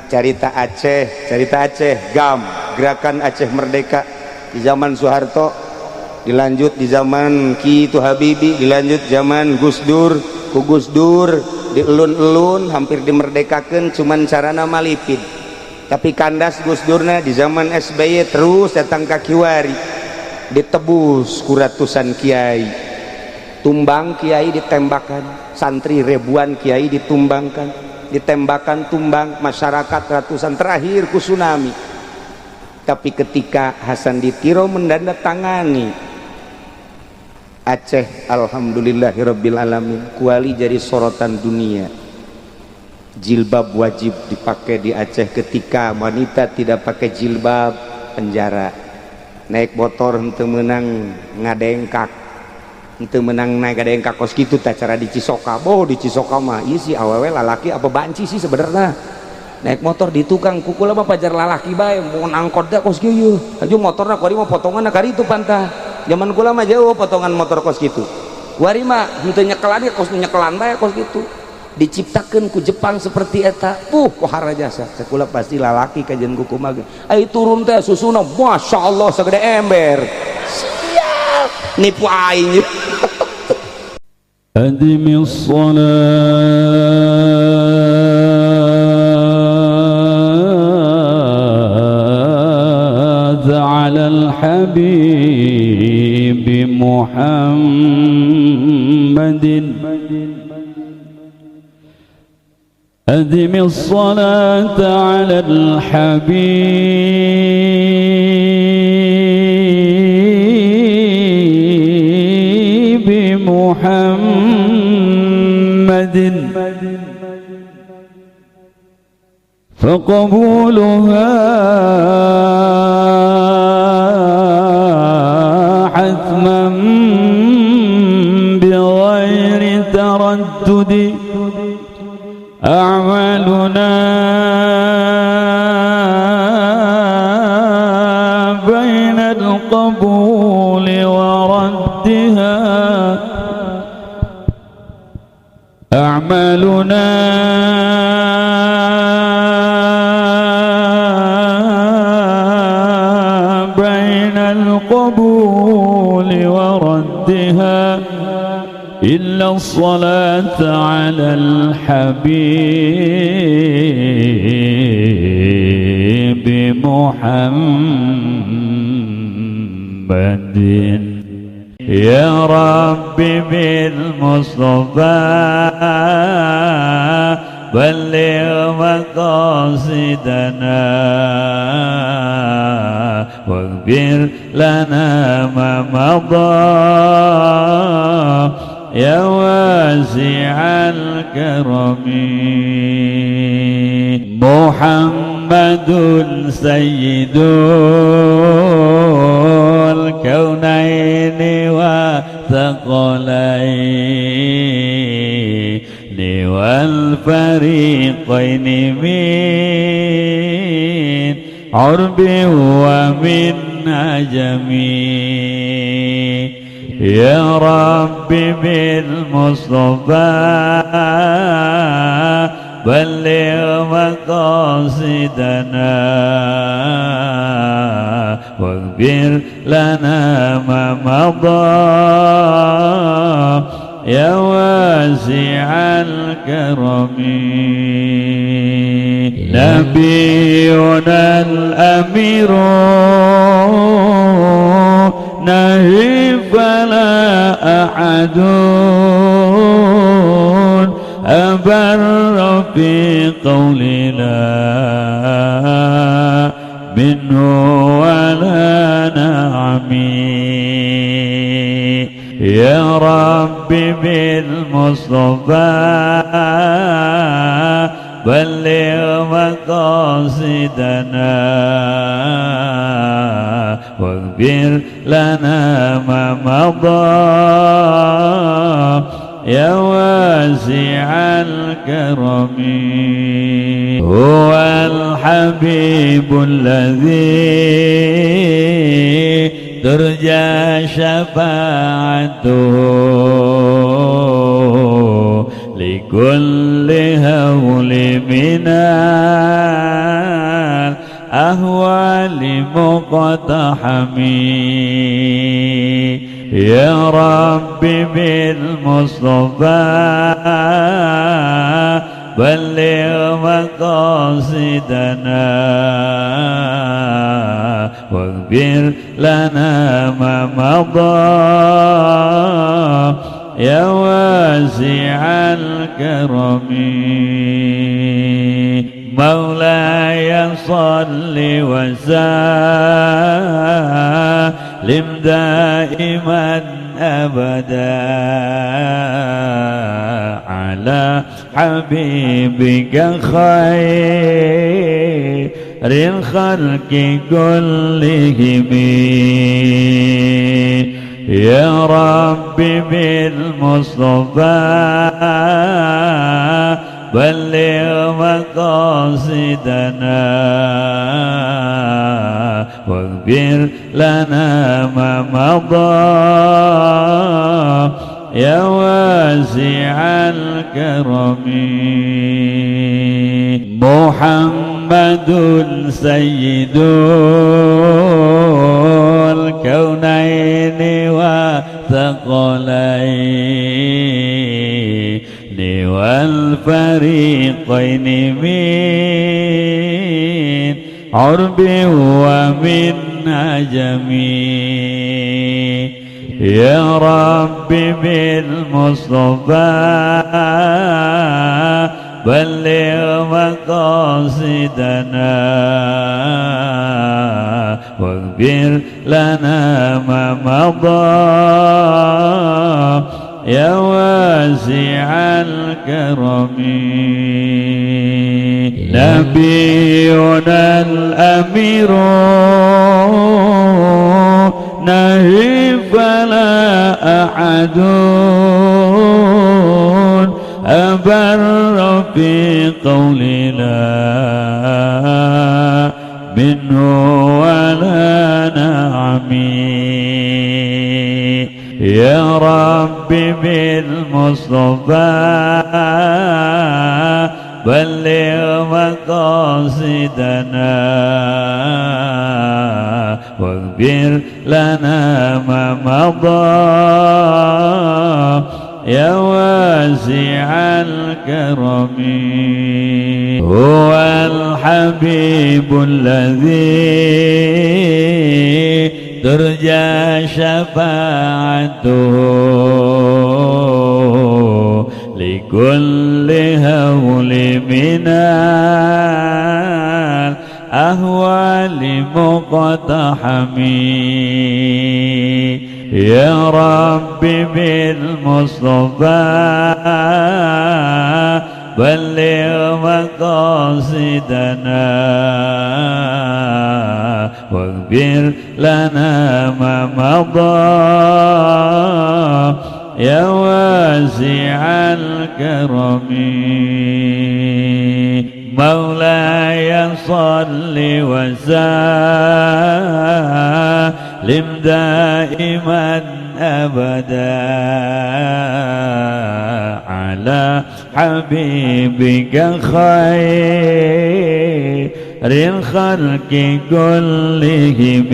carita Aceh GAM Gerakan Aceh Merdeka di zaman Soeharto dilanjut di zaman Ki Itu Habibie dilanjut zaman Gus Dur Gus Dur dielun-elun hampir dimerdekakan cuman carana malipin tapi kandas Gus Durna di zaman SBY terus datang ke Kiwari ditebus ku ratusan kiai tumbang kiai ditembakkan santri ribuan kiai ditembakkan tumbang masyarakat ratusan terakhir ku tsunami tapi ketika Hasan Ditiro mendandatangani Aceh alhamdulillahirabbil alamin kuali jadi sorotan dunia jilbab wajib dipakai di Aceh ketika wanita tidak pakai jilbab penjara naik motor henteu meunang ngadengkak henteu meunang naik ngadengkak kos kitu teh cara di Cisoka di Cisoka mah ieu si awewe lalaki apa banci sih sebenarnya naik motor di tukang kukula mah pajar lalaki bae mun angkot da kos kieu aju motorna kuari mah potonganna kari itu pantah zaman kula mah jauh potongan motor kos gitu kuari mah henteu nyekelan kos nyekelan bae kos gitu diciptakeun ku Jepang seperti eta pohara jasa sakula pasti lalaki kajian kuku mah ai turun teh susuna masyaallah sagede ember siap nipu aing adimis على الحبيب محمد أدم الصلاة على الحبيب محمد فقبولها حتما بغير تردد أعمالنا بين القبول وردها أعمالنا بين القبول وردها إلا الصلاة على الحبيب محمد يا رب بالمصطفى بلغ مقاصدنا واغفر لنا ما مضى يا واسع الكرم محمد سيد الكونين وثقلين والفريقين من عرب ومن عجم يا رب بالمصطفى بلغ مقاصدنا واغفر لنا ما مضى يا واسع الكرم نبينا الأمير نهي فلا أحد أبر في قولنا منه ولا نعمي يا رب بالمصطفى بلغ مقاصدنا واغفر لنا ما مضى يا واسع الكرم هو الحبيب الذي ترجى شفاعته لكل هول من الأهوال مقتحم يا رب بالمصطفى بلغ مقاصدنا واغفر لنا ما مضى يا واسع الكرم مولاي صل وسلم دائما أبدا على حبيبك خير الخلق كلهم يا رب بالمصطفى بلغ مقاصدنا واغفر لنا ما مضى يا واسع الكرم محمد سيد الكونين وثقلين والفريقين من عرب ومن عجم يا رب بالمصطفى بلغ مقاصدنا واغفر لنا ما مضى يا واسع الكرم نبينا الأمير نهي فلا أحد أبر في قولنا منه ولا نعمي يا رب بالمصطفى بلغ مقاصدنا واغفر لنا ما مضى يا واسع الكرم هو الحبيب الذي ترجى شفاعته لكل هول من الأهوال مقتحم يا رب بالمصطفى بلغ مقاصدنا واغفر لنا ما مضى يا واسع الكرم مولاي صل وسلم دائما أبدا على حبيبك خير الخلق كلهم